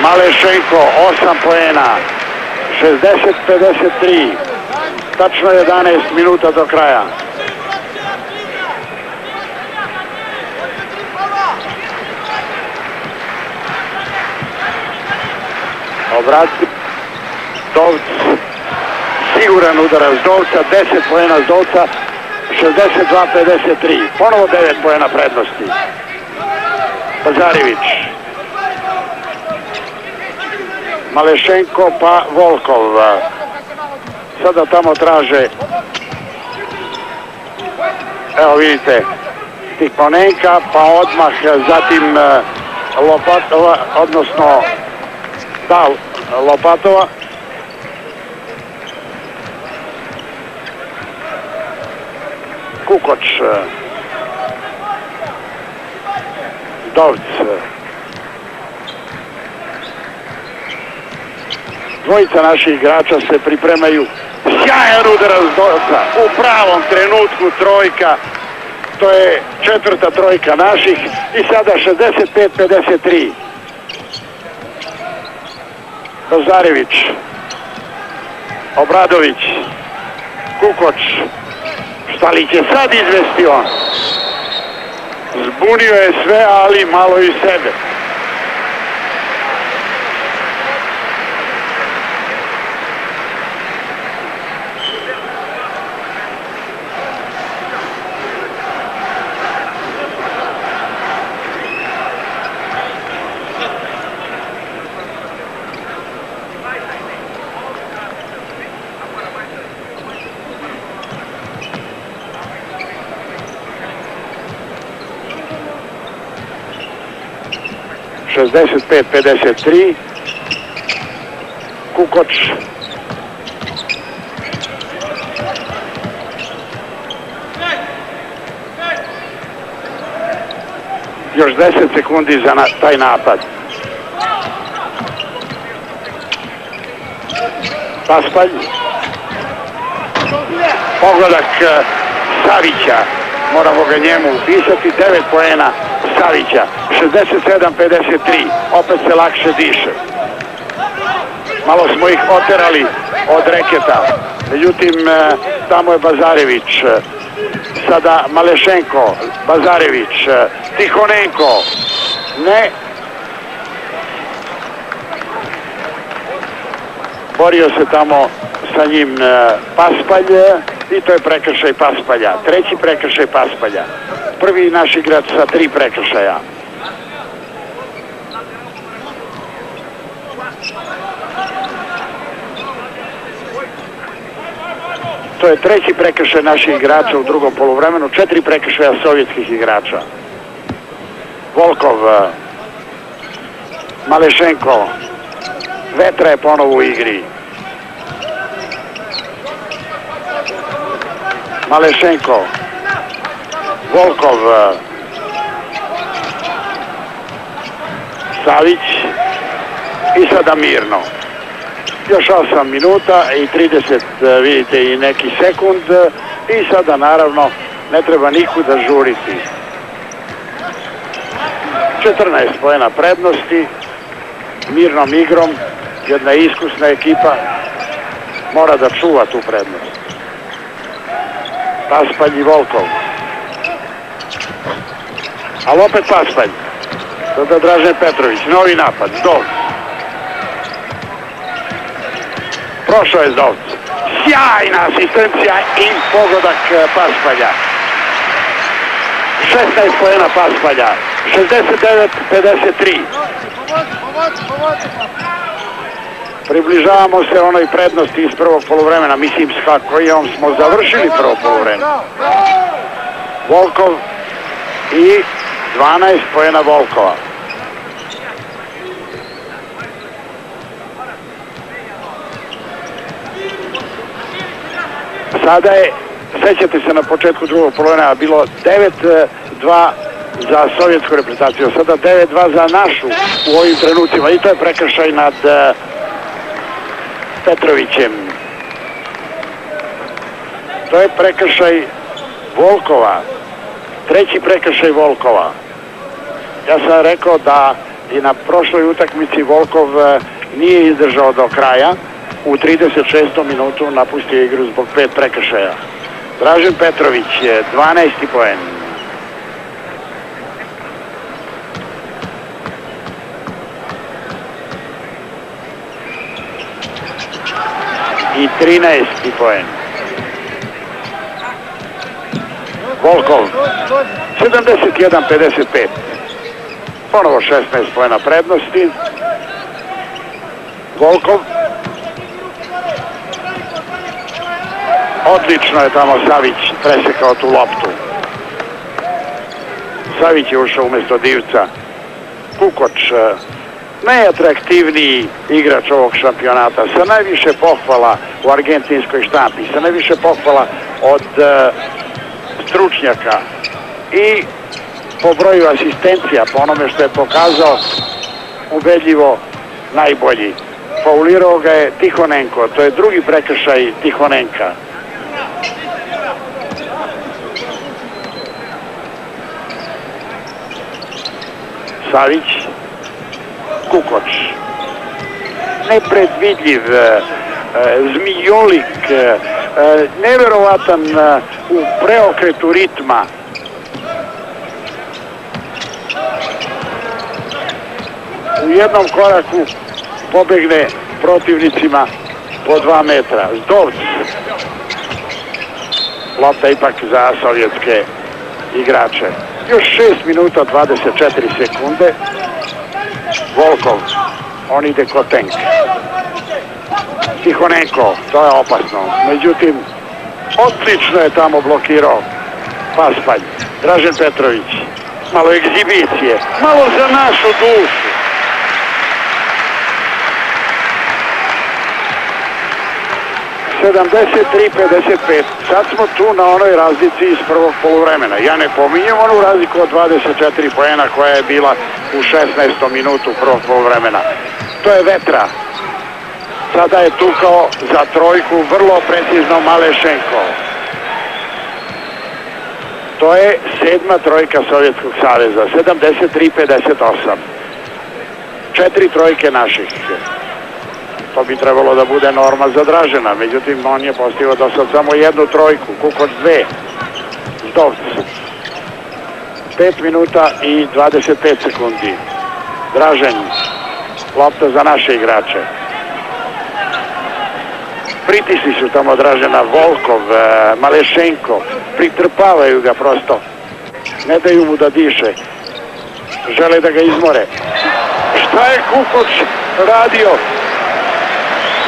Malešenko, 8 poena, 60-53, tačno 11 minuta do kraja. Obrati, Dovc, siguran udarac Dovca, 10 poena s Dovca, 62-53, ponovo 9 poena prednosti. Bazarević. Malešenko pa Volkov. Sada tamo traže, evo vidite, Tikhonenka, pa odmah zatim Lopatova, odnosno Lopatova. Kukoč. Dovc. Dvojica naših igrača se pripremaju. Sjajan udarac Dovca. U pravom trenutku trojka. To je 4. trojka naših. I sada 65-53. Bazarević. Obradović. Kukoč. Šta li će sad izvesti on? Zbunio je sve, ali malo i sebe. – 65-53. Kukoč. Još 10 sekundi za taj napad. Paspalj. Pogledak Savića. Moramo ga njemu upisati. 9 poena Savića. 67-53. Opet se lakše diše. Malo smo ih oterali od reketa. Međutim, tamo je Bazarević. Sada Malešenko, Bazarević, Tihonenko. Ne. Borio se tamo sa njim Paspalj i to je prekršaj Paspalja. Treći prekršaj Paspalja. Prvi naš igrač sa 3 prekršaja. To je treći prekršaj naših igrača u drugom poluvremenu, 4 prekršaja sovjetskih igrača. Volkov, Malešenko, Vetra je ponovo u igri. Malešenko, Volkov, Savić i sada mirno. Još 8 minuta i 30, vidite, i neki sekund i sada naravno ne treba nikuda žuriti. 14 poena prednosti, mirnom igrom, jedna iskusna ekipa mora da čuva tu prednost. Paspalj i Volkov. Ali opet Paspalj. Sada Dražen Petrović, novi napad, Zdovc. Prošao je Zdovc. Sjajna asistencija i pogodak Paspalja. 16 poena Paspalja. 69-53. Približavamo se onoj prednosti iz prvog poluvremena. Mislim s kojom smo završili prvo poluvreme. Volkov i 12 poena Volkova. Sada je, sećate se na početku drugog poluvremena, bilo 9-2 za sovjetsku reprezentaciju, sada 9-2 za našu u ovim trenucima i to je prekršaj nad Petrovićem. To je prekršaj Volkova, treći prekršaj Volkova. Ja sam rekao da i na prošloj utakmici Volkov nije izdržao do kraja, u 36. minutu napustio igru zbog 5 prekršaja. Dražen Petrović je 12. poen. I 13. poen. Volkov 71-55. Ponovo 16 poena prednosti. Volkov. Odlično je tamo Savić presekao tu loptu. Savić je ušao umjesto Divca. Kukoč, najatraktivniji igrač ovog šampionata, sa najviše pohvala u argentinskoj štampi, sa najviše pohvala od stručnjaka i po broju asistencija, po onome što je pokazao, ubedljivo najbolji. Faulirao ga je Tihonenko, to je drugi prekršaj Tihonenka. Savić, Kukoč, nepredvidljiv, zmijolik, neverovatan u preokretu ritma. U jednom koraku pobegne protivnicima po 2 metra. Zdovc. Lopta ipak za sovjetske igrače. Još 6 minuta 24 sekunde. Volkov, on ide ko tank. Tihonenko, to je opasno. Međutim, odlično je tamo blokirao Paspalj. Dražen Petrović, malo egzibicije, malo za našu dušu. (73-55). Sad smo tu na onoj razlici iz prvog poluvremena. Ja ne pominjem onu razliku od 24 poena koja je bila u 16. minutu prvog poluvremena. To je Vetra. Sada je tukao za trojku vrlo precizno Malešenko. To je 7. trojka Sovjetskog saveza, 73-58. 4 trojke naših. To bi trebalo da bude norma za Dražena, međutim on je postigao do sad samo 1 trojku, Kukoč 2. Zdovc. 5 minuta i 25 sekundi. Dražen, lopta za naše igrače. Pritisli su tamo Dražena, Volkov, Malešenko, pritrpavaju ga prosto. Ne daju mu da diše. Žele da ga izmore. Šta je Kukoč radio?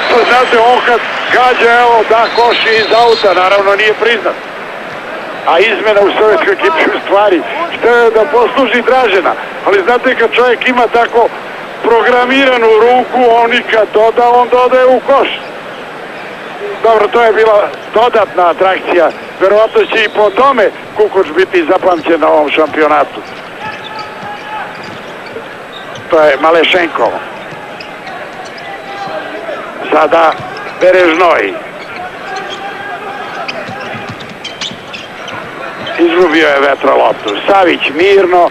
To znate, on kad gađa, evo, da koši iz auta, naravno nije priznat. A izmena u sovjetskoj ekipi u stvari, što je da posluži Dražena. Ali znate, kad čovjek ima tako programiranu ruku, on i kad doda, on dodaje u koš. Dobro, to je bila dodatna atrakcija. Verovatno će i po tome Kukoč biti zapamćen na ovom šampionatu. To je Malešenko. Sada Berežnoj. Izgubio je Vetra loptu. Savić mirno.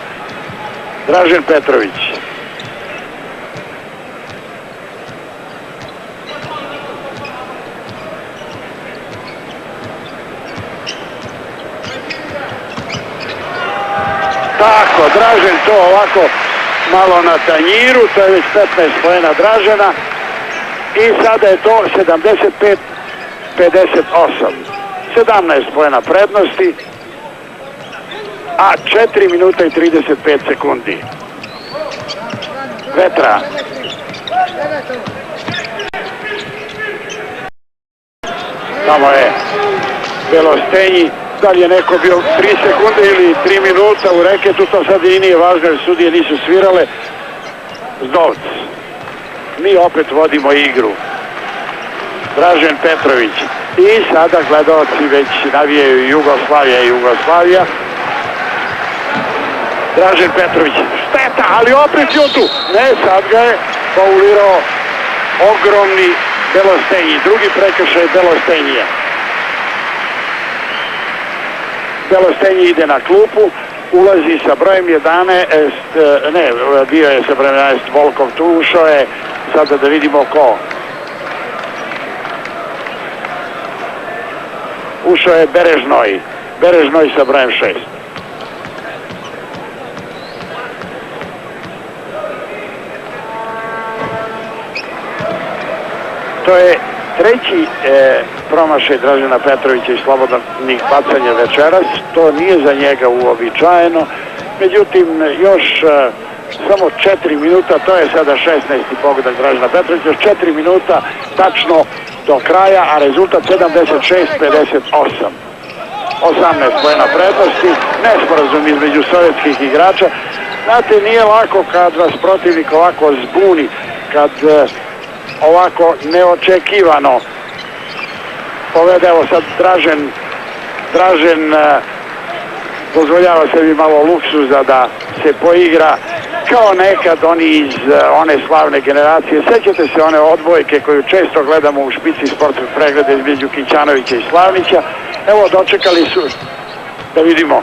Dražen Petrović. Tako, Dražen to ovako malo na tanjiru, to je već 15 poena Dražena i sada je to 75-58. 17 poena prednosti, a 4 minuta i 35 sekundi. Vetra. Tamo je Belostenji. Da li je neko bio 3 sekunde ili 3 minuta u reketu, to sad i nije važno jer sudije nisu svirale. Zdovc. Mi opet vodimo igru. Dražen Petrović. I sada gledaoci već navijaju Jugoslavija. Dražen Petrović. Šteta, ali opet je tu. Ne, sad ga je faulirao ogromni Belostenji. Drugi prekršaj Belostenjija. Belostenji ide na klupu, ulazi sa brojem 11, ne, bio je sa brojem 11 Volkov, tu ušao je, sada da vidimo ko. Ušao je Berežnoj sa brojem 6. To je treći promašaj Dražena Petrovića i slobodnih bacanja večeras. To nije za njega uobičajeno. Međutim, još samo 4 minuta, to je sada 16. pogodak Dražena Petrovića, još 4 minuta tačno do kraja, a rezultat 76-58. 18 poena prednosti, nesporazum između sovjetskih igrača. Znate, nije lako kad vas protivnik ovako zbuni, kad ovako neočekivano povede. Evo sad Dražen dozvoljava sebi malo luksuza da se poigra kao nekad oni iz one slavne generacije. Sećate se one odbojke koju često gledamo u špici sportskog pregleda između Kićanovića i Slavnića. Evo, dočekali su, da vidimo.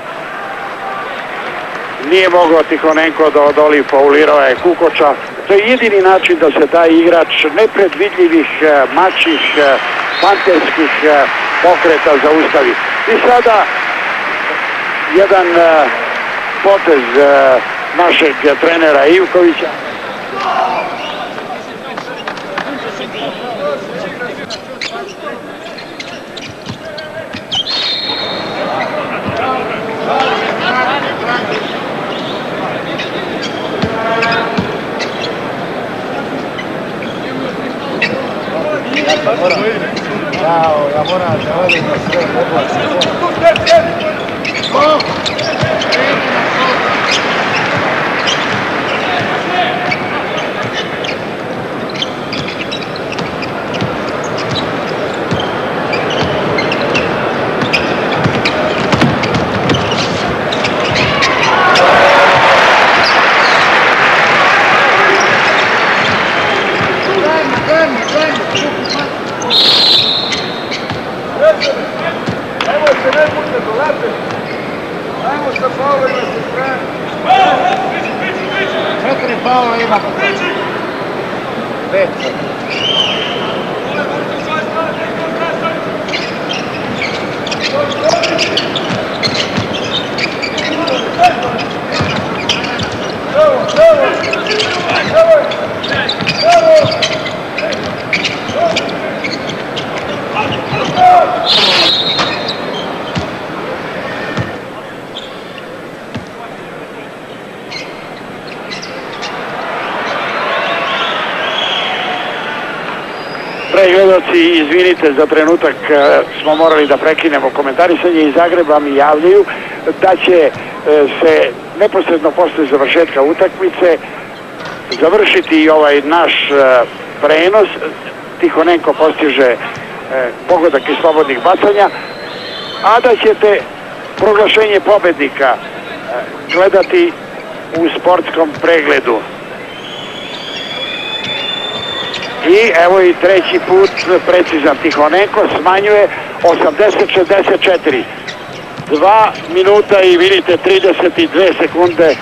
Nije mogao Tihonenko da odoli, faulirao je Kukoča. To je jedini način da se taj igrač nepredvidljivih, mačih, fantaskih pokreta zaustavi. I sada jedan potez našeg trenera Ivkovića. 4 faula imamo. 5. Gledaoci, izvinite, za trenutak smo morali da prekinemo komentarisanje. Iz Zagreba mi javljaju da će se neposredno posle završetka utakmice završiti i ovaj naš prenos. Tihonenko postiže pogodak iz slobodnih bacanja, a da ćete proglašenje pobednika gledati u sportskom pregledu. I evo i treći put precizan Tihonenko, smanjuje 80-64. 2 minuta i vidite 32 sekunde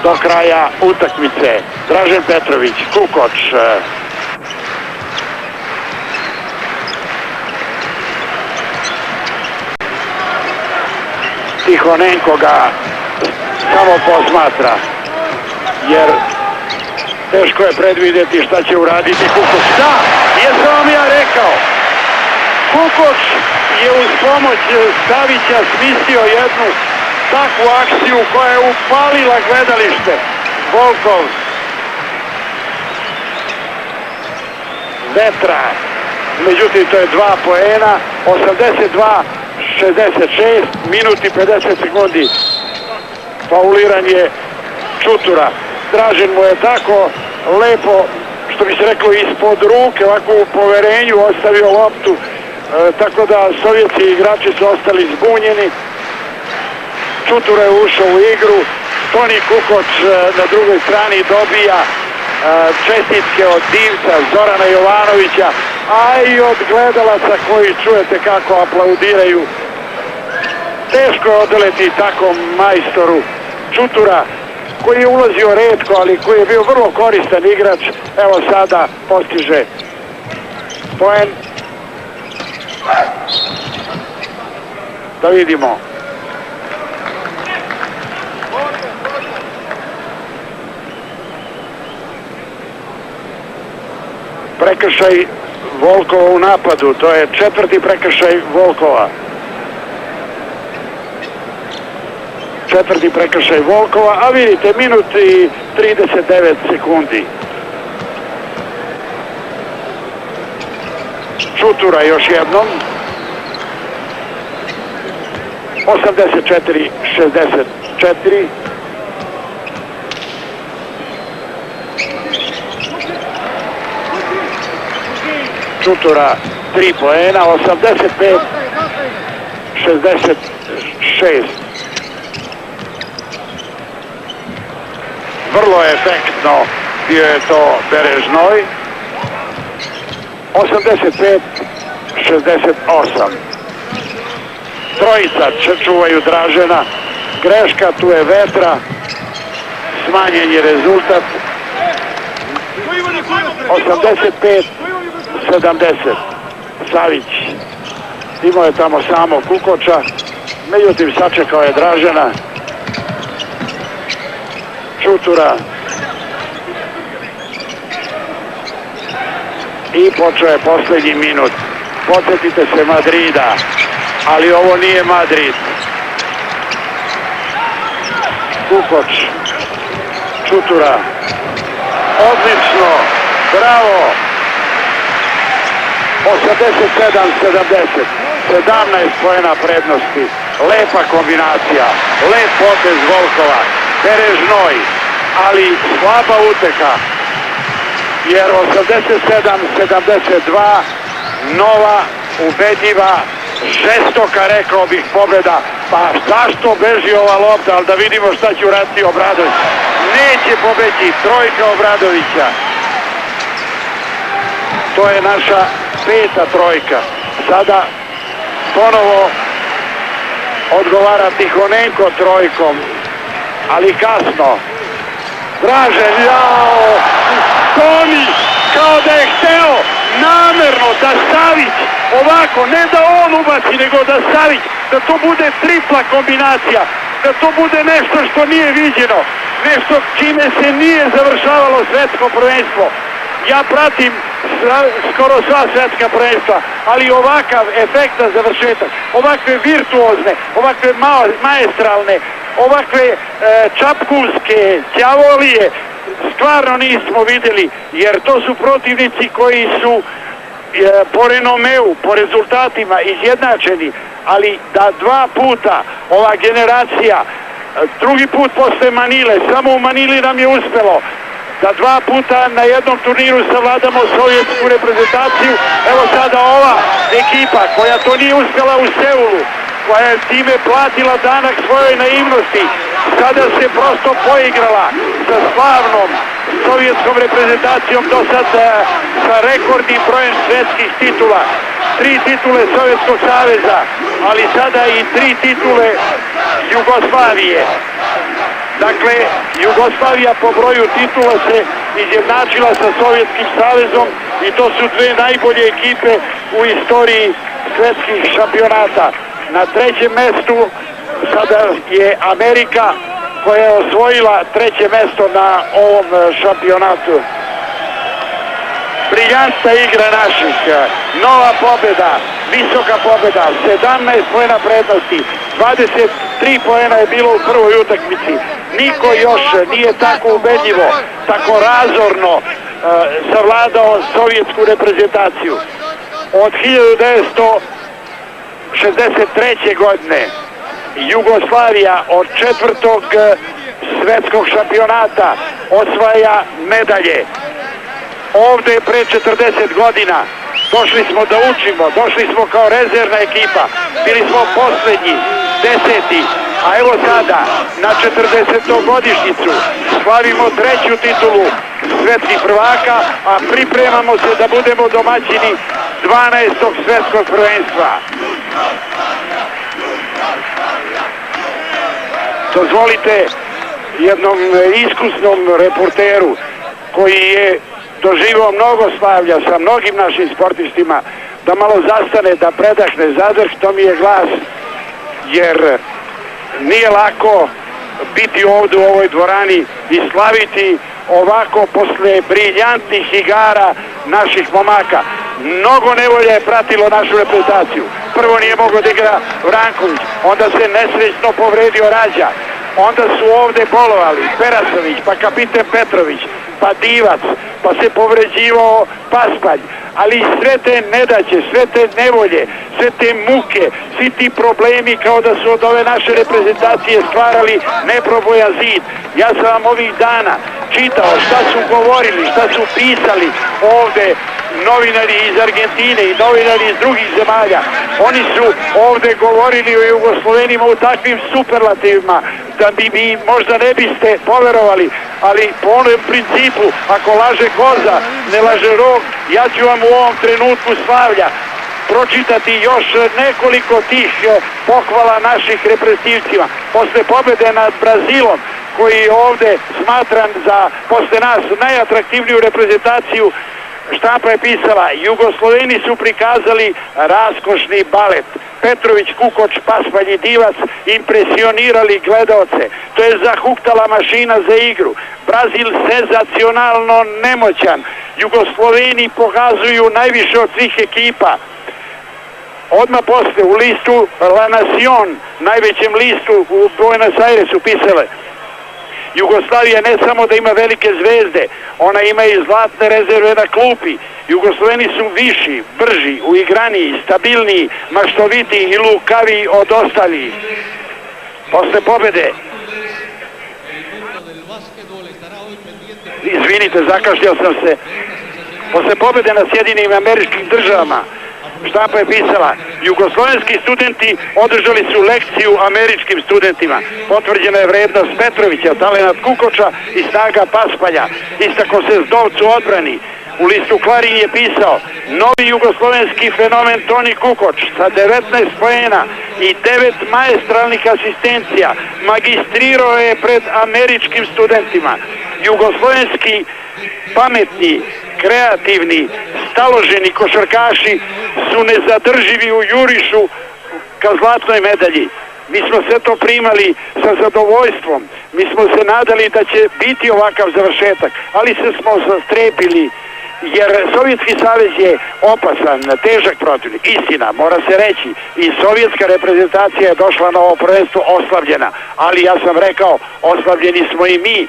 do kraja utakmice. Dražen Petrović, Kukoč. Tihonenko ga samo posmatra, jer teško je predvidjeti šta će uraditi Kukoč. Da, jesam vam ja rekao. Kukoč je uz pomoć Savića smislio jednu takvu akciju koja je upalila gledalište. Volkov. Vetra. Međutim, to je 2 poena. 82-66, minut i 50 sekundi. Fauliranje Čutura. Dražen mu je tako lepo, što bi se reklo, ispod ruke, ovako u poverenju ostavio loptu, tako da sovjetski igrači su ostali zbunjeni. Čutur je ušao u igru, Toni Kukoč na drugoj strani dobija čestitke od divca Zorana Jovanovića, a i od gledalaca koji čujete kako aplaudiraju. Teško je odeleti tako majstoru Čutura, koji je ulazio retko, ali koji je bio vrlo koristan igrač. Evo sada postiže poen. Da vidimo. Prekršaj Volkova u napadu, to je 4. prekršaj Volkova. 4. prekršaj Volkova, a vidite, minut i 39 sekundi. Čutura još jednom. 84-64. Čutura 3 poena, 85-66. Vrlo efektno bio je to Berežnoj. 85-68. Trojica čuvaju Dražena. Greška, tu je Vetra. Smanjen je rezultat. 85-70. Savić imao je tamo samo Kukoča, međutim sačekao je Dražena. Čutura i počeo je posljednji minut. Podsjetite se Madrida, ali ovo nije Madrid. Kukoč, Čutura, odlično, bravo. 87-70, 17 poena prednosti, lepa kombinacija, lep potez Volkova, Berežnoj, ali slaba uteha, jer 87-72, nova, ubedljiva, žestoka, rekao bih, pobjeda. Pa zašto beži ova lopta, ali da vidimo šta će uraditi Obradović. Neće pobeći, trojka Obradovića. To je naša 5. trojka. Sada ponovo odgovara Tihonenko trojkom, ali kasno. Dražen, jao, Toni, kao da je hteo namerno da Savić, ovako, ne da on ubaci, nego da Savić, da to bude tripla kombinacija, da to bude nešto što nije viđeno, nešto čime se nije završavalo svetsko prvenstvo. Ja pratim skoro sva svetska prvenstva, ali ovakav efekt za završetak, ovakve virtuozne, ovakve maestralne, ovakve čapkuske, ćavolije, stvarno nismo vidjeli, jer to su protivnici koji su po renomeu, po rezultatima izjednačeni, ali da dva puta ova generacija, drugi put posle Manile, samo u Manili nam je uspelo da dva puta na jednom turniru savladamo sovjetsku reprezentaciju. Evo sada ova ekipa koja to nije uspjela u Seulu, koja je time platila danak svojoj naivnosti, sada se prosto poigrala sa slavnom sovjetskom reprezentacijom, do sad sa rekordnim brojem svetskih titula. 3 titule Sovjetskog saveza, ali sada i 3 titule Jugoslavije. Dakle, Jugoslavija po broju titula se izjednačila sa Sovjetskim savezom i to su dve najbolje ekipe u istoriji svetskih šampionata. Na trećem mestu sada je Amerika, koja je osvojila treće mesto na ovom šampionatu. Briljantna igra naših, nova pobjeda, visoka pobjeda, 17 poena prednosti, 23 poena je bilo u prvoj utakmici. Niko još nije tako ubedljivo, tako razorno savladao sovjetsku reprezentaciju. Od 1963. godine Jugoslavija od 4. svetskog šampionata osvaja medalje. Ovdje pre 40 godina došli smo da učimo, došli smo kao rezervna ekipa, bili smo posljednji, 10. A evo sada, na 40. godišnjicu, slavimo treću titulu svetskih prvaka, a pripremamo se da budemo domaćini 12. svetskog prvenstva. Dozvolite jednom iskusnom reporteru koji je doživao mnogo slavlja sa mnogim našim sportistima, da malo zastane, da predahne, zadrhto mi je glas, jer nije lako biti ovdje u ovoj dvorani i slaviti ovako posle briljantnih igara naših momaka. Mnogo nevolja je pratilo našu reprezentaciju. Prvo nije mogao da igra Vranković, onda se nesrećno povredio Rađa, onda su ovdje bolovali Perasović, pa kapiten Petrović, pa Divac, pa se povređivao Paspalj, ali sve te nedaće, sve te nevolje, sve te muke, svi ti problemi kao da su od ove naše reprezentacije stvarali neprobojan zid. Ja sam vam ovih dana čitao šta su govorili, šta su pisali ovdje novinari iz Argentine i novinari iz drugih zemalja. Oni su ovdje govorili o Jugoslovenima u takvim superlativima da mi možda ne biste poverovali, ali po onom principu, ako laže koza, ne laže rog. Ja ću vam u ovom trenutku slavlja pročitati još nekoliko tih pohvala naših reprezentativcima. Posle pobjede nad Brazilom, koji je ovdje smatran za, posle nas, najatraktivniju reprezentaciju, štampa je pisala: Jugosloveni su prikazali raskošni balet. Petrović, Kukoč, Paspalj i Divac impresionirali gledaoce. To je zahuktala mašina za igru. Brazil senzacionalno nemoćan. Jugosloveni pokazuju najviše od svih ekipa. Odmah posle u listu La Nación, najvećem listu u Buenos Airesu, pisale: Jugoslavija ne samo da ima velike zvezde, ona ima i zlatne rezerve na klupi. Jugosloveni su viši, brži, uigraniji, stabilniji, maštovitiji i lukaviji od ostalih. Posle pobjede, izvinite, zakašljao sam se, posle pobjede na Sjedinjenim Američkim Državama, štampa je pisala: Jugoslovenski studenti održali su lekciju američkim studentima. Potvrđena je vrednost Petrovića, talenat Kukoča i snaga Paspalja. Istako se Zdovcu odbrani. U listu Klarin je pisao: novi jugoslovenski fenomen Toni Kukoč sa 19 poena i 9 maestralnih asistencija magistrirao je pred američkim studentima. Jugoslovenski pametni, kreativni, staloženi košarkaši su nezadrživi u jurišu ka zlatnoj medalji. Mi smo sve to primali sa zadovoljstvom. Mi smo se nadali da će biti ovakav završetak, ali se smo zastrepili, jer Sovjetski savez je opasan, težak protivnik. Istina, mora se reći, i sovjetska reprezentacija je došla na ovo prvenstvo oslavljena, ali ja sam rekao, oslavljeni smo i mi.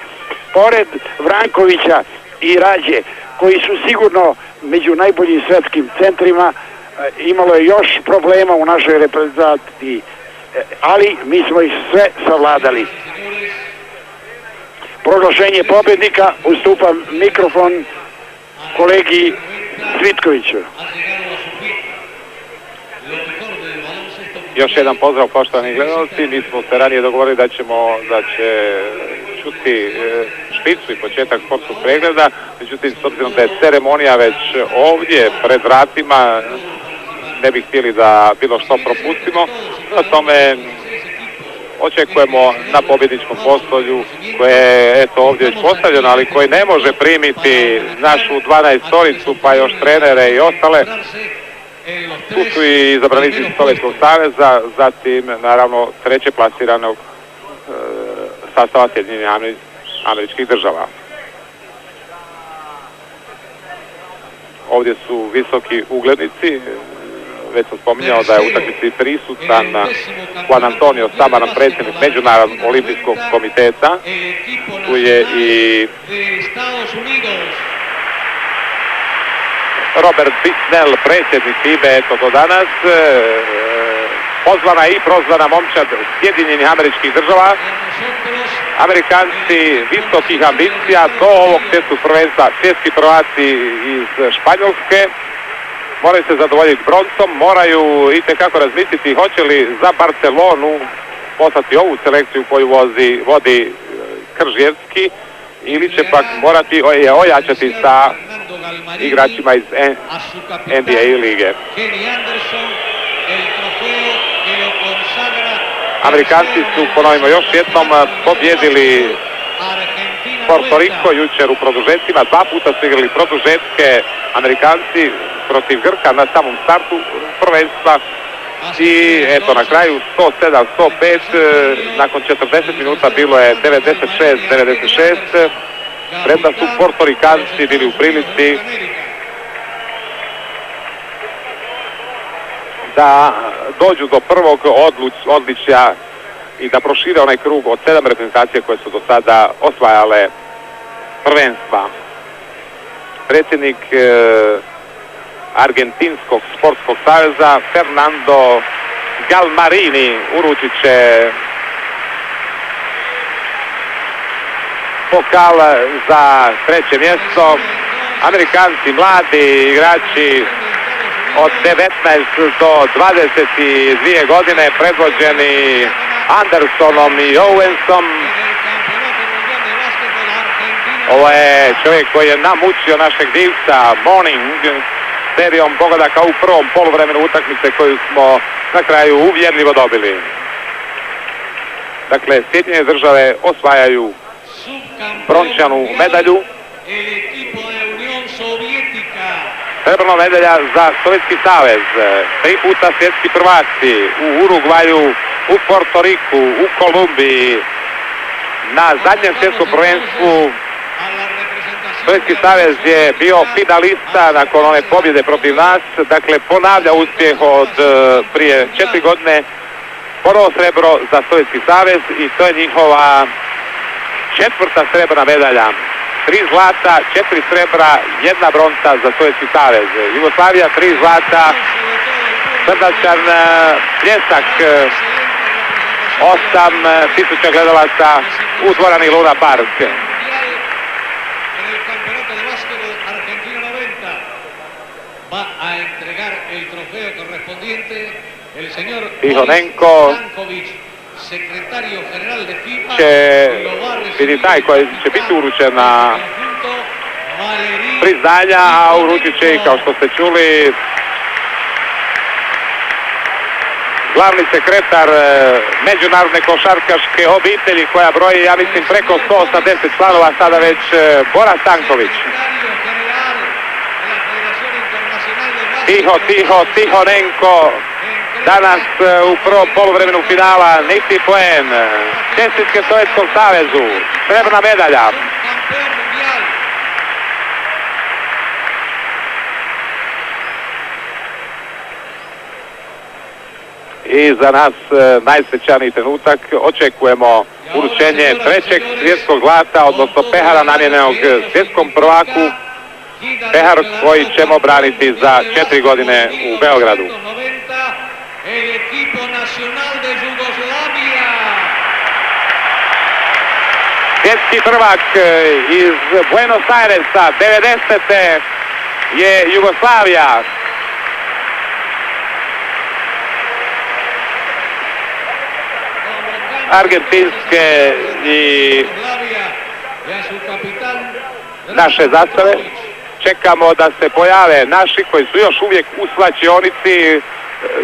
Pored Vrankovića i Rađe, koji su sigurno među najboljim svetskim centrima, imalo je još problema u našoj reprezentaciji, ali mi smo ih sve savladali. Proglašenje pobjednika, ustupa mikrofon kolegi Cvitkoviću. Još jedan pozdrav, poštovani gledalci. Mi smo se ranije dogovorili da će čuti špicu i početak sportskog pregleda, međutim, s obzirom da je ceremonija već ovdje pred vratima, ne bi htjeli da bilo što propustimo. Na tome očekujemo na pobjedničkom postolju, koje je eto ovdje već postavljeno, ali koji ne može primiti našu 12-toricu, pa još trenere i ostale. Tu su i izabranici Sovjetskog saveza, zatim naravno treće plasiranog sastava Sjedinjenih Američkih Država. Ovdje su visoki uglednici. Već sam spominjao da je u utakmici prisutan Juan Antonio Samaran, predsjednik Međunarodnog olimpijskog komiteta. Tu je i Robert Bittner, predsjednik FIBA, eto do danas. Pozvana i prozvana momčad Sjedinjenih Američkih Država. Amerikanci visokih ambicija do ovog svjetskog prvenstva, svjetski prvaci iz Španjolske. Moraju se zadovoljiti broncom, moraju itekako razmisliti hoće li za Barcelonu poslati ovu selekciju koju vodi Kržijevski, ili će pak morati ojačati sa igračima iz NBA lige. Amerikanci su, ponovimo još jednom, pobjedili Porto Riko jučer u produžecima. 2 puta su igrali produžetke Amerikanci protiv Grka na samom startu prvenstva i eto na kraju 107-105, nakon 40 minuta bilo je 96-96, premda su Portorikanci bili u prilici da dođu do prvog odličja i da prošire onaj krug od 7 reprezentacija koje su do sada osvajale prvenstva. Predsjednik Argentinskog sportskog saveza Fernando Galmarini uručit će pokal za 3. mjesto. Amerikanci, mladi igrači od 19 do 22 godine, predvođeni Andersonom i Owensom. Ovo je čovjek koji je namučio našeg divca Moning serijom pogodaka u prvom poluvremenu utakmice koju smo na kraju uvjerljivo dobili. Dakle, Sjedinjene Države osvajaju brončanu medalju. Srebrna medalja za Sovjetski savez. 3 puta svjetski prvaci u Urugvaju, u Porto Riku, u Kolumbiji. Na zadnjem svjetskom prvenstvu Sovjetski savez je bio finalista nakon one pobjede protiv nas. Dakle, ponavlja uspjeh od prije 4 godine. Ponovo srebro za Sovjetski savez i to je njihova 4. srebrna medalja. 3 zlata, 4 srebra, 1 bronca za Sovjetski savez. Jugoslavija 3 zlata, srdačan pljesak, 8.000 gledalaca u dvorani Luna Park. Tihonenko će biti taj koji će biti uručen na priznanja, a uručit će i, kao što ste čuli, glavni sekretar međunarodne košarkaške obitelji koja broji, ja mislim, preko 180 članova, sada već Bora Stanković. Tihonenko danas u prvom poluvremenu finala niti poen. Čestitke Sovjetskom savezu, srebrna medalja. I za nas najsrećaniji trenutak, očekujemo uručenje trećeg svjetskog zlata, odnosno pehara namijenjenog svjetskom prvaku, pehar koji ćemo braniti za 4 godine u Beogradu. Svjetski prvak iz Buenos Airesa 90. je Jugoslavija. Argentinske i naše zastave. Čekamo da se pojave naši koji su još uvijek u slačionici.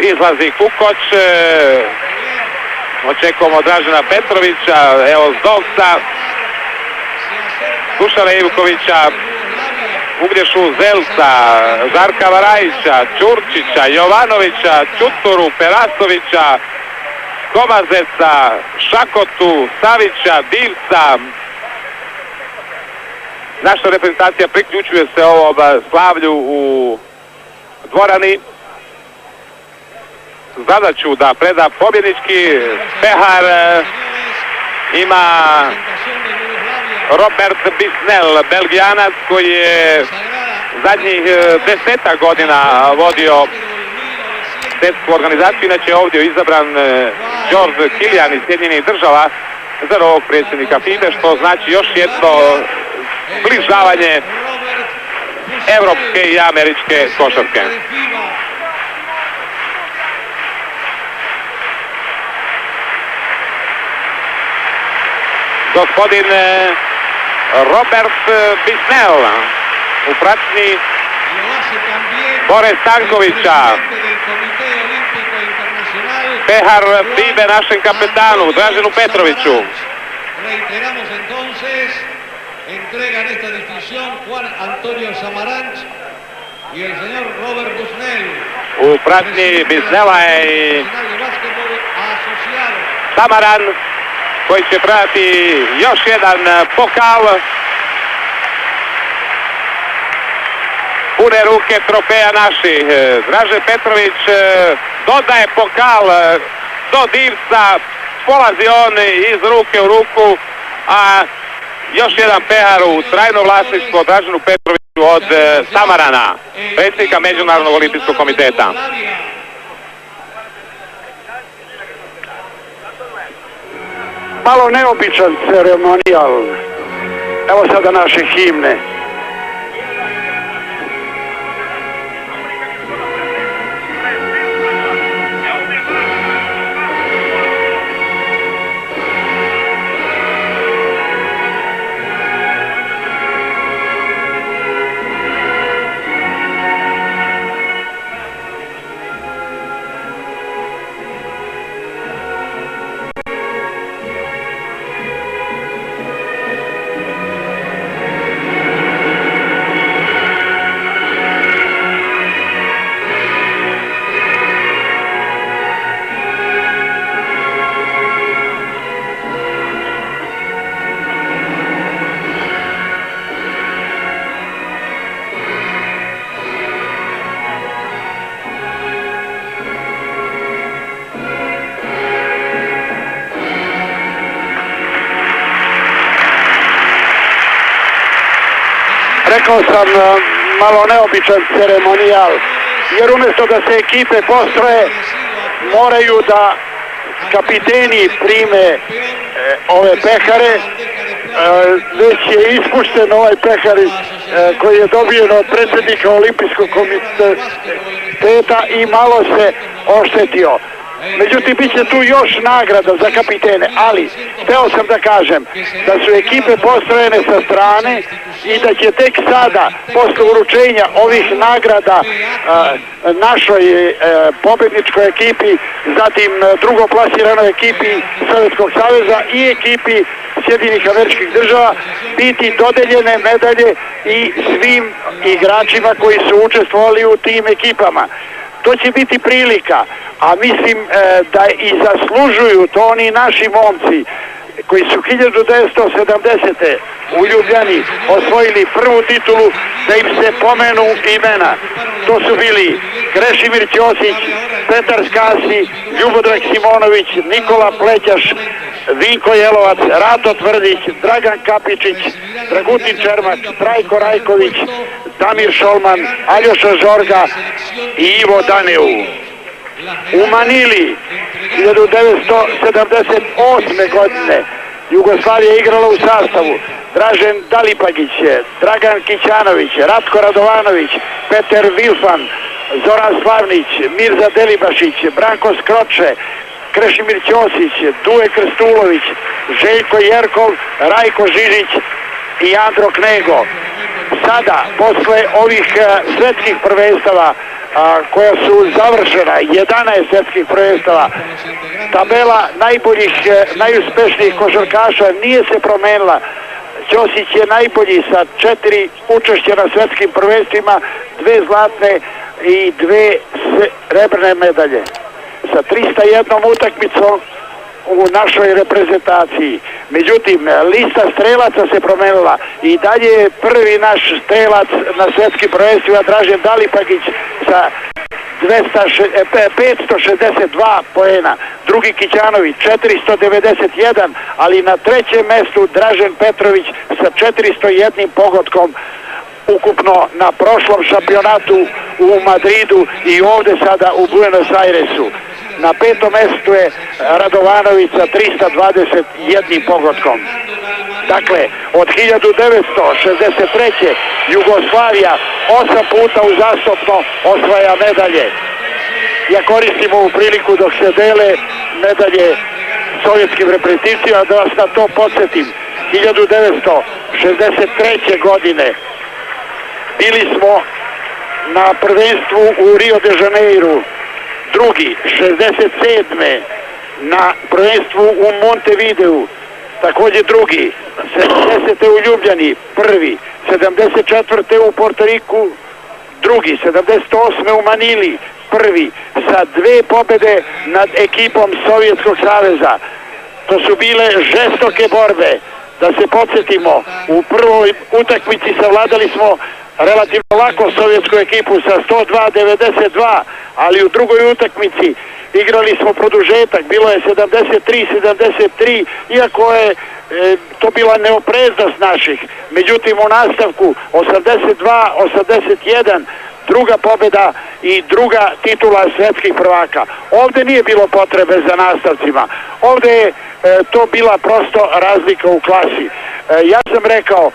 Izlazi Kukoč. Očekujemo Dražena Petrovića, evo Zdovca, Dušana Ivkovića, Uglješu Zelca, Žarka Varajića, Ćurčića, Jovanovića, Čuturu, Perasovića, Komazeca, Šakotu, Savića, Divca. Naša reprezentacija priključuje se ovom slavlju u dvorani. Zadaću da preda pobjednički pehar ima Robert Bisnel, Belgijanac koji je zadnjih 10 godina vodio svjetsku organizaciju. Inače ovdje je izabran George Kilian iz Sjedinjenih Država za novog predsjednika FIBE, što znači još jedno zbližavanje evropske i američke košarke. Gospodin Robert Bisnel u pratnji Bore Stankovića, pehar FIBE našem kapetanu Draženu Petroviću. Reiteramos entonces, entregan esta distinción Juan Antonio Samaranch y el señor Robert Busnel. U pratnji Bisnela je i Samaran koji će predati još jedan pokal. Pune ruke trofeja naših. Dražen Petrović dodaje pokal do Divca, polazi on iz ruke u ruku, a još jedan pehar u trajno vlasništvo Draženu Petroviću od Samarana, predsjednika Međunarodnog olimpijskog komiteta. Malo neobičan ceremonijal. Evo sada naše himne. Rekao sam malo neobičan ceremonijal, jer umjesto da se ekipe postroje, moraju da kapiteni prime ove pehare. Već je ispušten ovaj pehar koji je dobijen od predsjednika Olimpijskog komiteta i malo se oštetio. Međutim, bit će tu još nagrada za kapitene, ali hteo sam da kažem da su ekipe postrojene sa strane i da će tek sada, posle uručenja ovih nagrada našoj pobedničkoj ekipi, zatim drugoplasiranoj ekipi Sovjetskog saveza i ekipi Sjedinjenih Američkih Država, biti dodeljene medalje i svim igračima koji su učestvovali u tim ekipama. To će biti prilika, a mislim da i zaslužuju to oni naši momci koji su 1970. u Ljubljani osvojili prvu titulu, da im se pomenu imena. To su bili Krešimir Ćosić, Petar Skasi, Ljubodrag Simonović, Nikola Plećaš, Vinko Jelovac, Rato Tvrdić, Dragan Kapičić, Dragutin Čermak, Trajko Rajković, Damir Šolman, Aljoša Žorga i Ivo Daneu. U Manili 1978. godine Jugoslavija igrala u sastavu Dražen Dalipagić, Dragan Kićanović, Ratko Radovanović, Peter Vilfan, Zoran Slavnić, Mirza Delibašić, Branko Skroče, Krešimir Ćosić, Duje Krstulović, Željko Jerkov, Rajko Žižić i Andro Knego. Sada, posle ovih svetskih prvenstava koja su završena, 11 svetskih prvenstava, tabela najuspešnijih košarkaša nije se promenila. Ćosić je najbolji sa 4 učešća na svetskim prvenstvima, 2 zlatne i 2 srebrne medalje. Sa 301 utakmicom u našoj reprezentaciji. Međutim, lista strelaca se promenila i dalje je prvi naš strelac na svetskim prvenstvima Dražen Dalipagić sa 562 poena, drugi Kićanović 491, ali na trećem mestu Dražen Petrović sa 401 pogodkom ukupno na prošlom šampionatu u Madridu i ovde sada u Buenos Airesu. Na petom mestu je Radovanović sa 321 pogodkom. Dakle, od 1963. Jugoslavija 8 puta uzastopno osvaja medalje. Ja koristim ovu priliku dok se dele medalje sovjetskim reprezentacijama da vas na to podsjetim. 1963. godine bili smo na prvenstvu u Rio de Janeiru, drugi, 67. na prvenstvu u Montevideu, također drugi, 70. u Ljubljani, prvi, 74. u Portoriku, drugi, 78. u Manili, prvi, sa 2 pobede nad ekipom Sovjetskog saveza. To su bile žestoke borbe. Da se podsjetimo, u prvoj utakmici savladali smo relativno lako sovjetsku ekipu sa 102-92, ali u drugoj utakmici igrali smo produžetak, bilo je 73-73, iako je to bila neopreznost naših. Međutim, u nastavku 82-81, druga pobjeda i druga titula svetskih prvaka. Ovde nije bilo potrebe za nastavcima. Ovde je to bila prosto razlika u klasi. Ja sam rekao,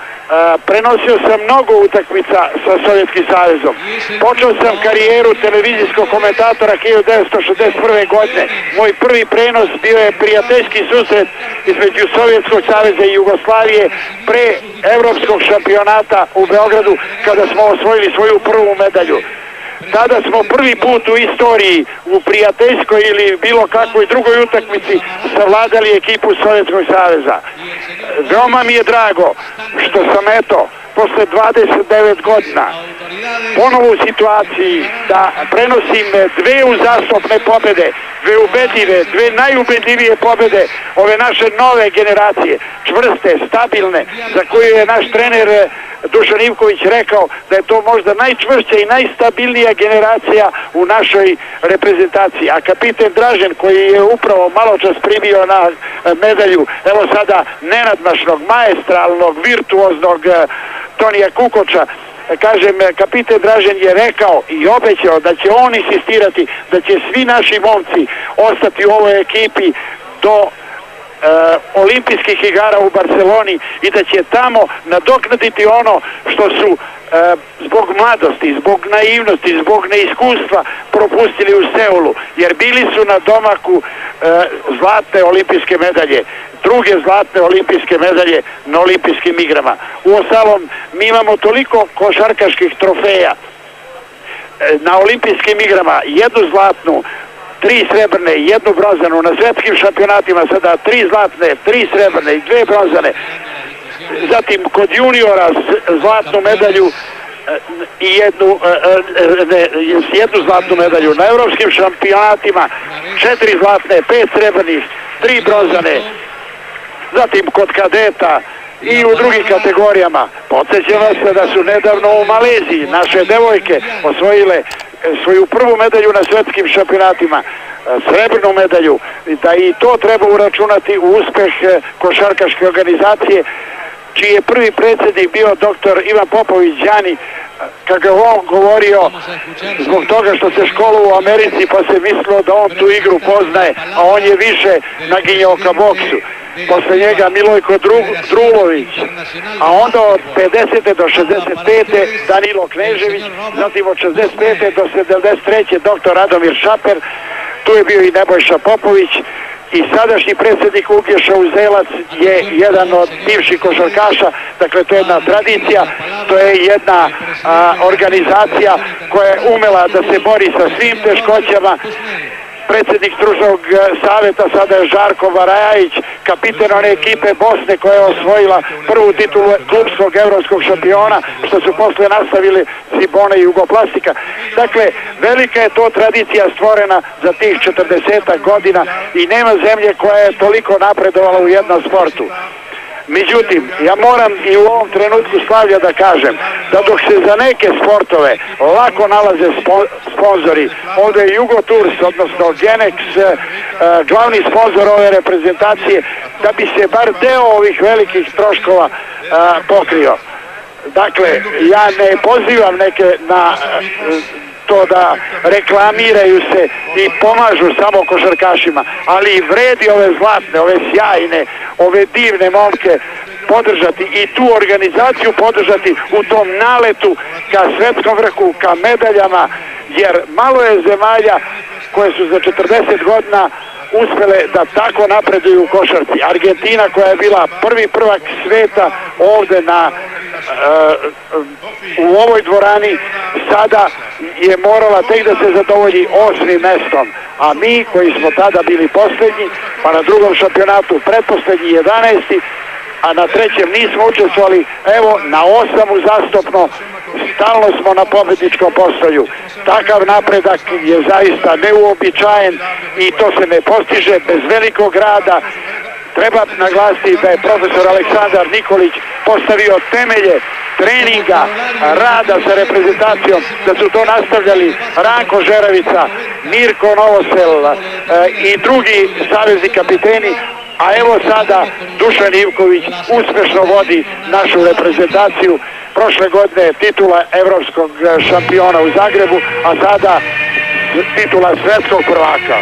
prenosio sam mnogo utakmica sa Sovjetskim savezom. Počeo sam karijeru televizijskog komentatora 1961. godine. Moj prvi prenos bio je prijateljski susret između Sovjetskog saveza i Jugoslavije pre evropskog šampionata u Beogradu, kada smo osvojili svoju prvu medalju. Tada smo prvi put u istoriji u prijateljskoj ili bilo kakvoj drugoj utakmici savladali ekipu Sovjetskog saveza. Veoma mi je drago što sam posle 29 godina ponovo u situaciji da prenosim 2 uzastopne pobjede, 2 ubedljive, 2 najubedljivije pobjede ove naše nove generacije, čvrste, stabilne, za koju je naš trener Dušan Ivković rekao da je to možda najčvršća i najstabilnija generacija u našoj reprezentaciji. A kapiten Dražen, koji je upravo malo čas primio na medalju, evo sada nenadmašnog, maestralnog, virtuoznog Tonija Kukoča, kažem, kapiten Dražen je rekao i obećao da će on insistirati, da će svi naši momci ostati u ovoj ekipi do olimpijskih igara u Barceloni i da će tamo nadoknaditi ono što su zbog mladosti, zbog naivnosti, zbog neiskustva propustili u Seulu, jer bili su na domaku zlatne olimpijske medalje, druge zlatne olimpijske medalje na olimpijskim igrama. Uostalom, mi imamo toliko košarkaških trofeja na olimpijskim igrama, jednu zlatnu, 3 srebrne i 1 bronzanu, na svetskim šampionatima sada 3 zlatne, 3 srebrne i 2 bronzane. Zatim kod juniora zlatnu medalju i jednu zlatnu medalju. Na evropskim šampionatima 4 zlatne, 5 srebrnih, 3 bronzane. Zatim kod kadeta i u drugim kategorijama. Podsjećam vas da su nedavno u Maleziji naše devojke osvojile svoju prvu medalju na svetskim šampionatima, srebrnu medalju, da i to treba uračunati u uspeh košarkaške organizacije, čiji je prvi predsjednik bio doktor Ivan Popović Đani, kako je on govorio zbog toga što se školovao u Americi pa se mislilo da on tu igru poznaje, a on je više naginjao ka boksu. Posle njega Milojko Drulović, a onda od 50. do 65. Danilo Knežević, zatim od 65. do 73. doktor Radomir Šaper, tu je bio i Nebojša Popović i sadašnji predsjednik Uglješa Uzelac je jedan od bivših košarkaša. Dakle, to je jedna tradicija, to je jedna organizacija koja je umela da se bori sa svim teškoćama. Predsjednik stručnog savjeta sada je Žarko Varajajić, kapiten one ekipe Bosne koja je osvojila prvu titulu klubskog evropskog šampiona, što su posle nastavili Cibona i Jugoplastika. Dakle, velika je to tradicija stvorena za tih 40 godina i nema zemlje koja je toliko napredovala u jednom sportu. Međutim, ja moram i u ovom trenutku, Slavlja, da kažem da dok se za neke sportove lako nalaze sponzori, ovdje je Jugotours, odnosno Genex, glavni sponzor ove reprezentacije, da bi se bar deo ovih velikih troškova pokrio. Dakle, ja ne pozivam neke na to da reklamiraju se i pomažu samo košarkašima, ali vredi ove zlatne, ove sjajne, ove divne momke podržati i tu organizaciju podržati u tom naletu ka svetskom vrhu, ka medaljama, jer malo je zemalja koje su za 40 godina uspjele da tako napreduju u košarci. Argentina, koja je bila prvi prvak sveta ovdje u ovoj dvorani, sada je morala tek da se zadovolji 8. mestom, a mi koji smo tada bili posljednji, pa na drugom šampionatu pretposljednji 11. a na 3. nismo učestvovali, evo na 8. uzastopno stalno smo na pobjedničkom postolju. Takav napredak je zaista neuobičajen i to se ne postiže bez velikog rada. Treba naglasiti da je profesor Aleksandar Nikolić postavio temelje treninga, rada sa reprezentacijom, da su to nastavljali Ranko Žeravica, Mirko Novosel i drugi savezni kapiteni, a evo sada Dušan Ivković uspješno vodi našu reprezentaciju. Prošle godine titula evropskog šampiona u Zagrebu, a sada titula svetskog prvaka.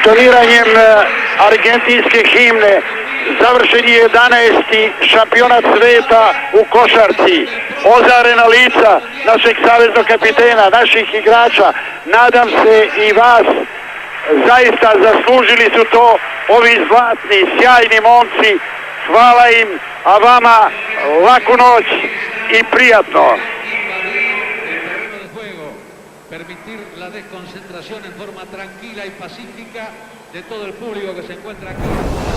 intoniranjem argentinske himne završen je 11. šampionat sveta u košarci. Ozarena lica našeg saveznog kapitena, naših igrača, nadam se i vas, zaista zaslužili su to ovi zlatni, sjajni momci. Hvala im, a vama laku noć i prijatno. Permitir la desconcentración en forma tranquila y pacífica de todo el público que se encuentra aquí.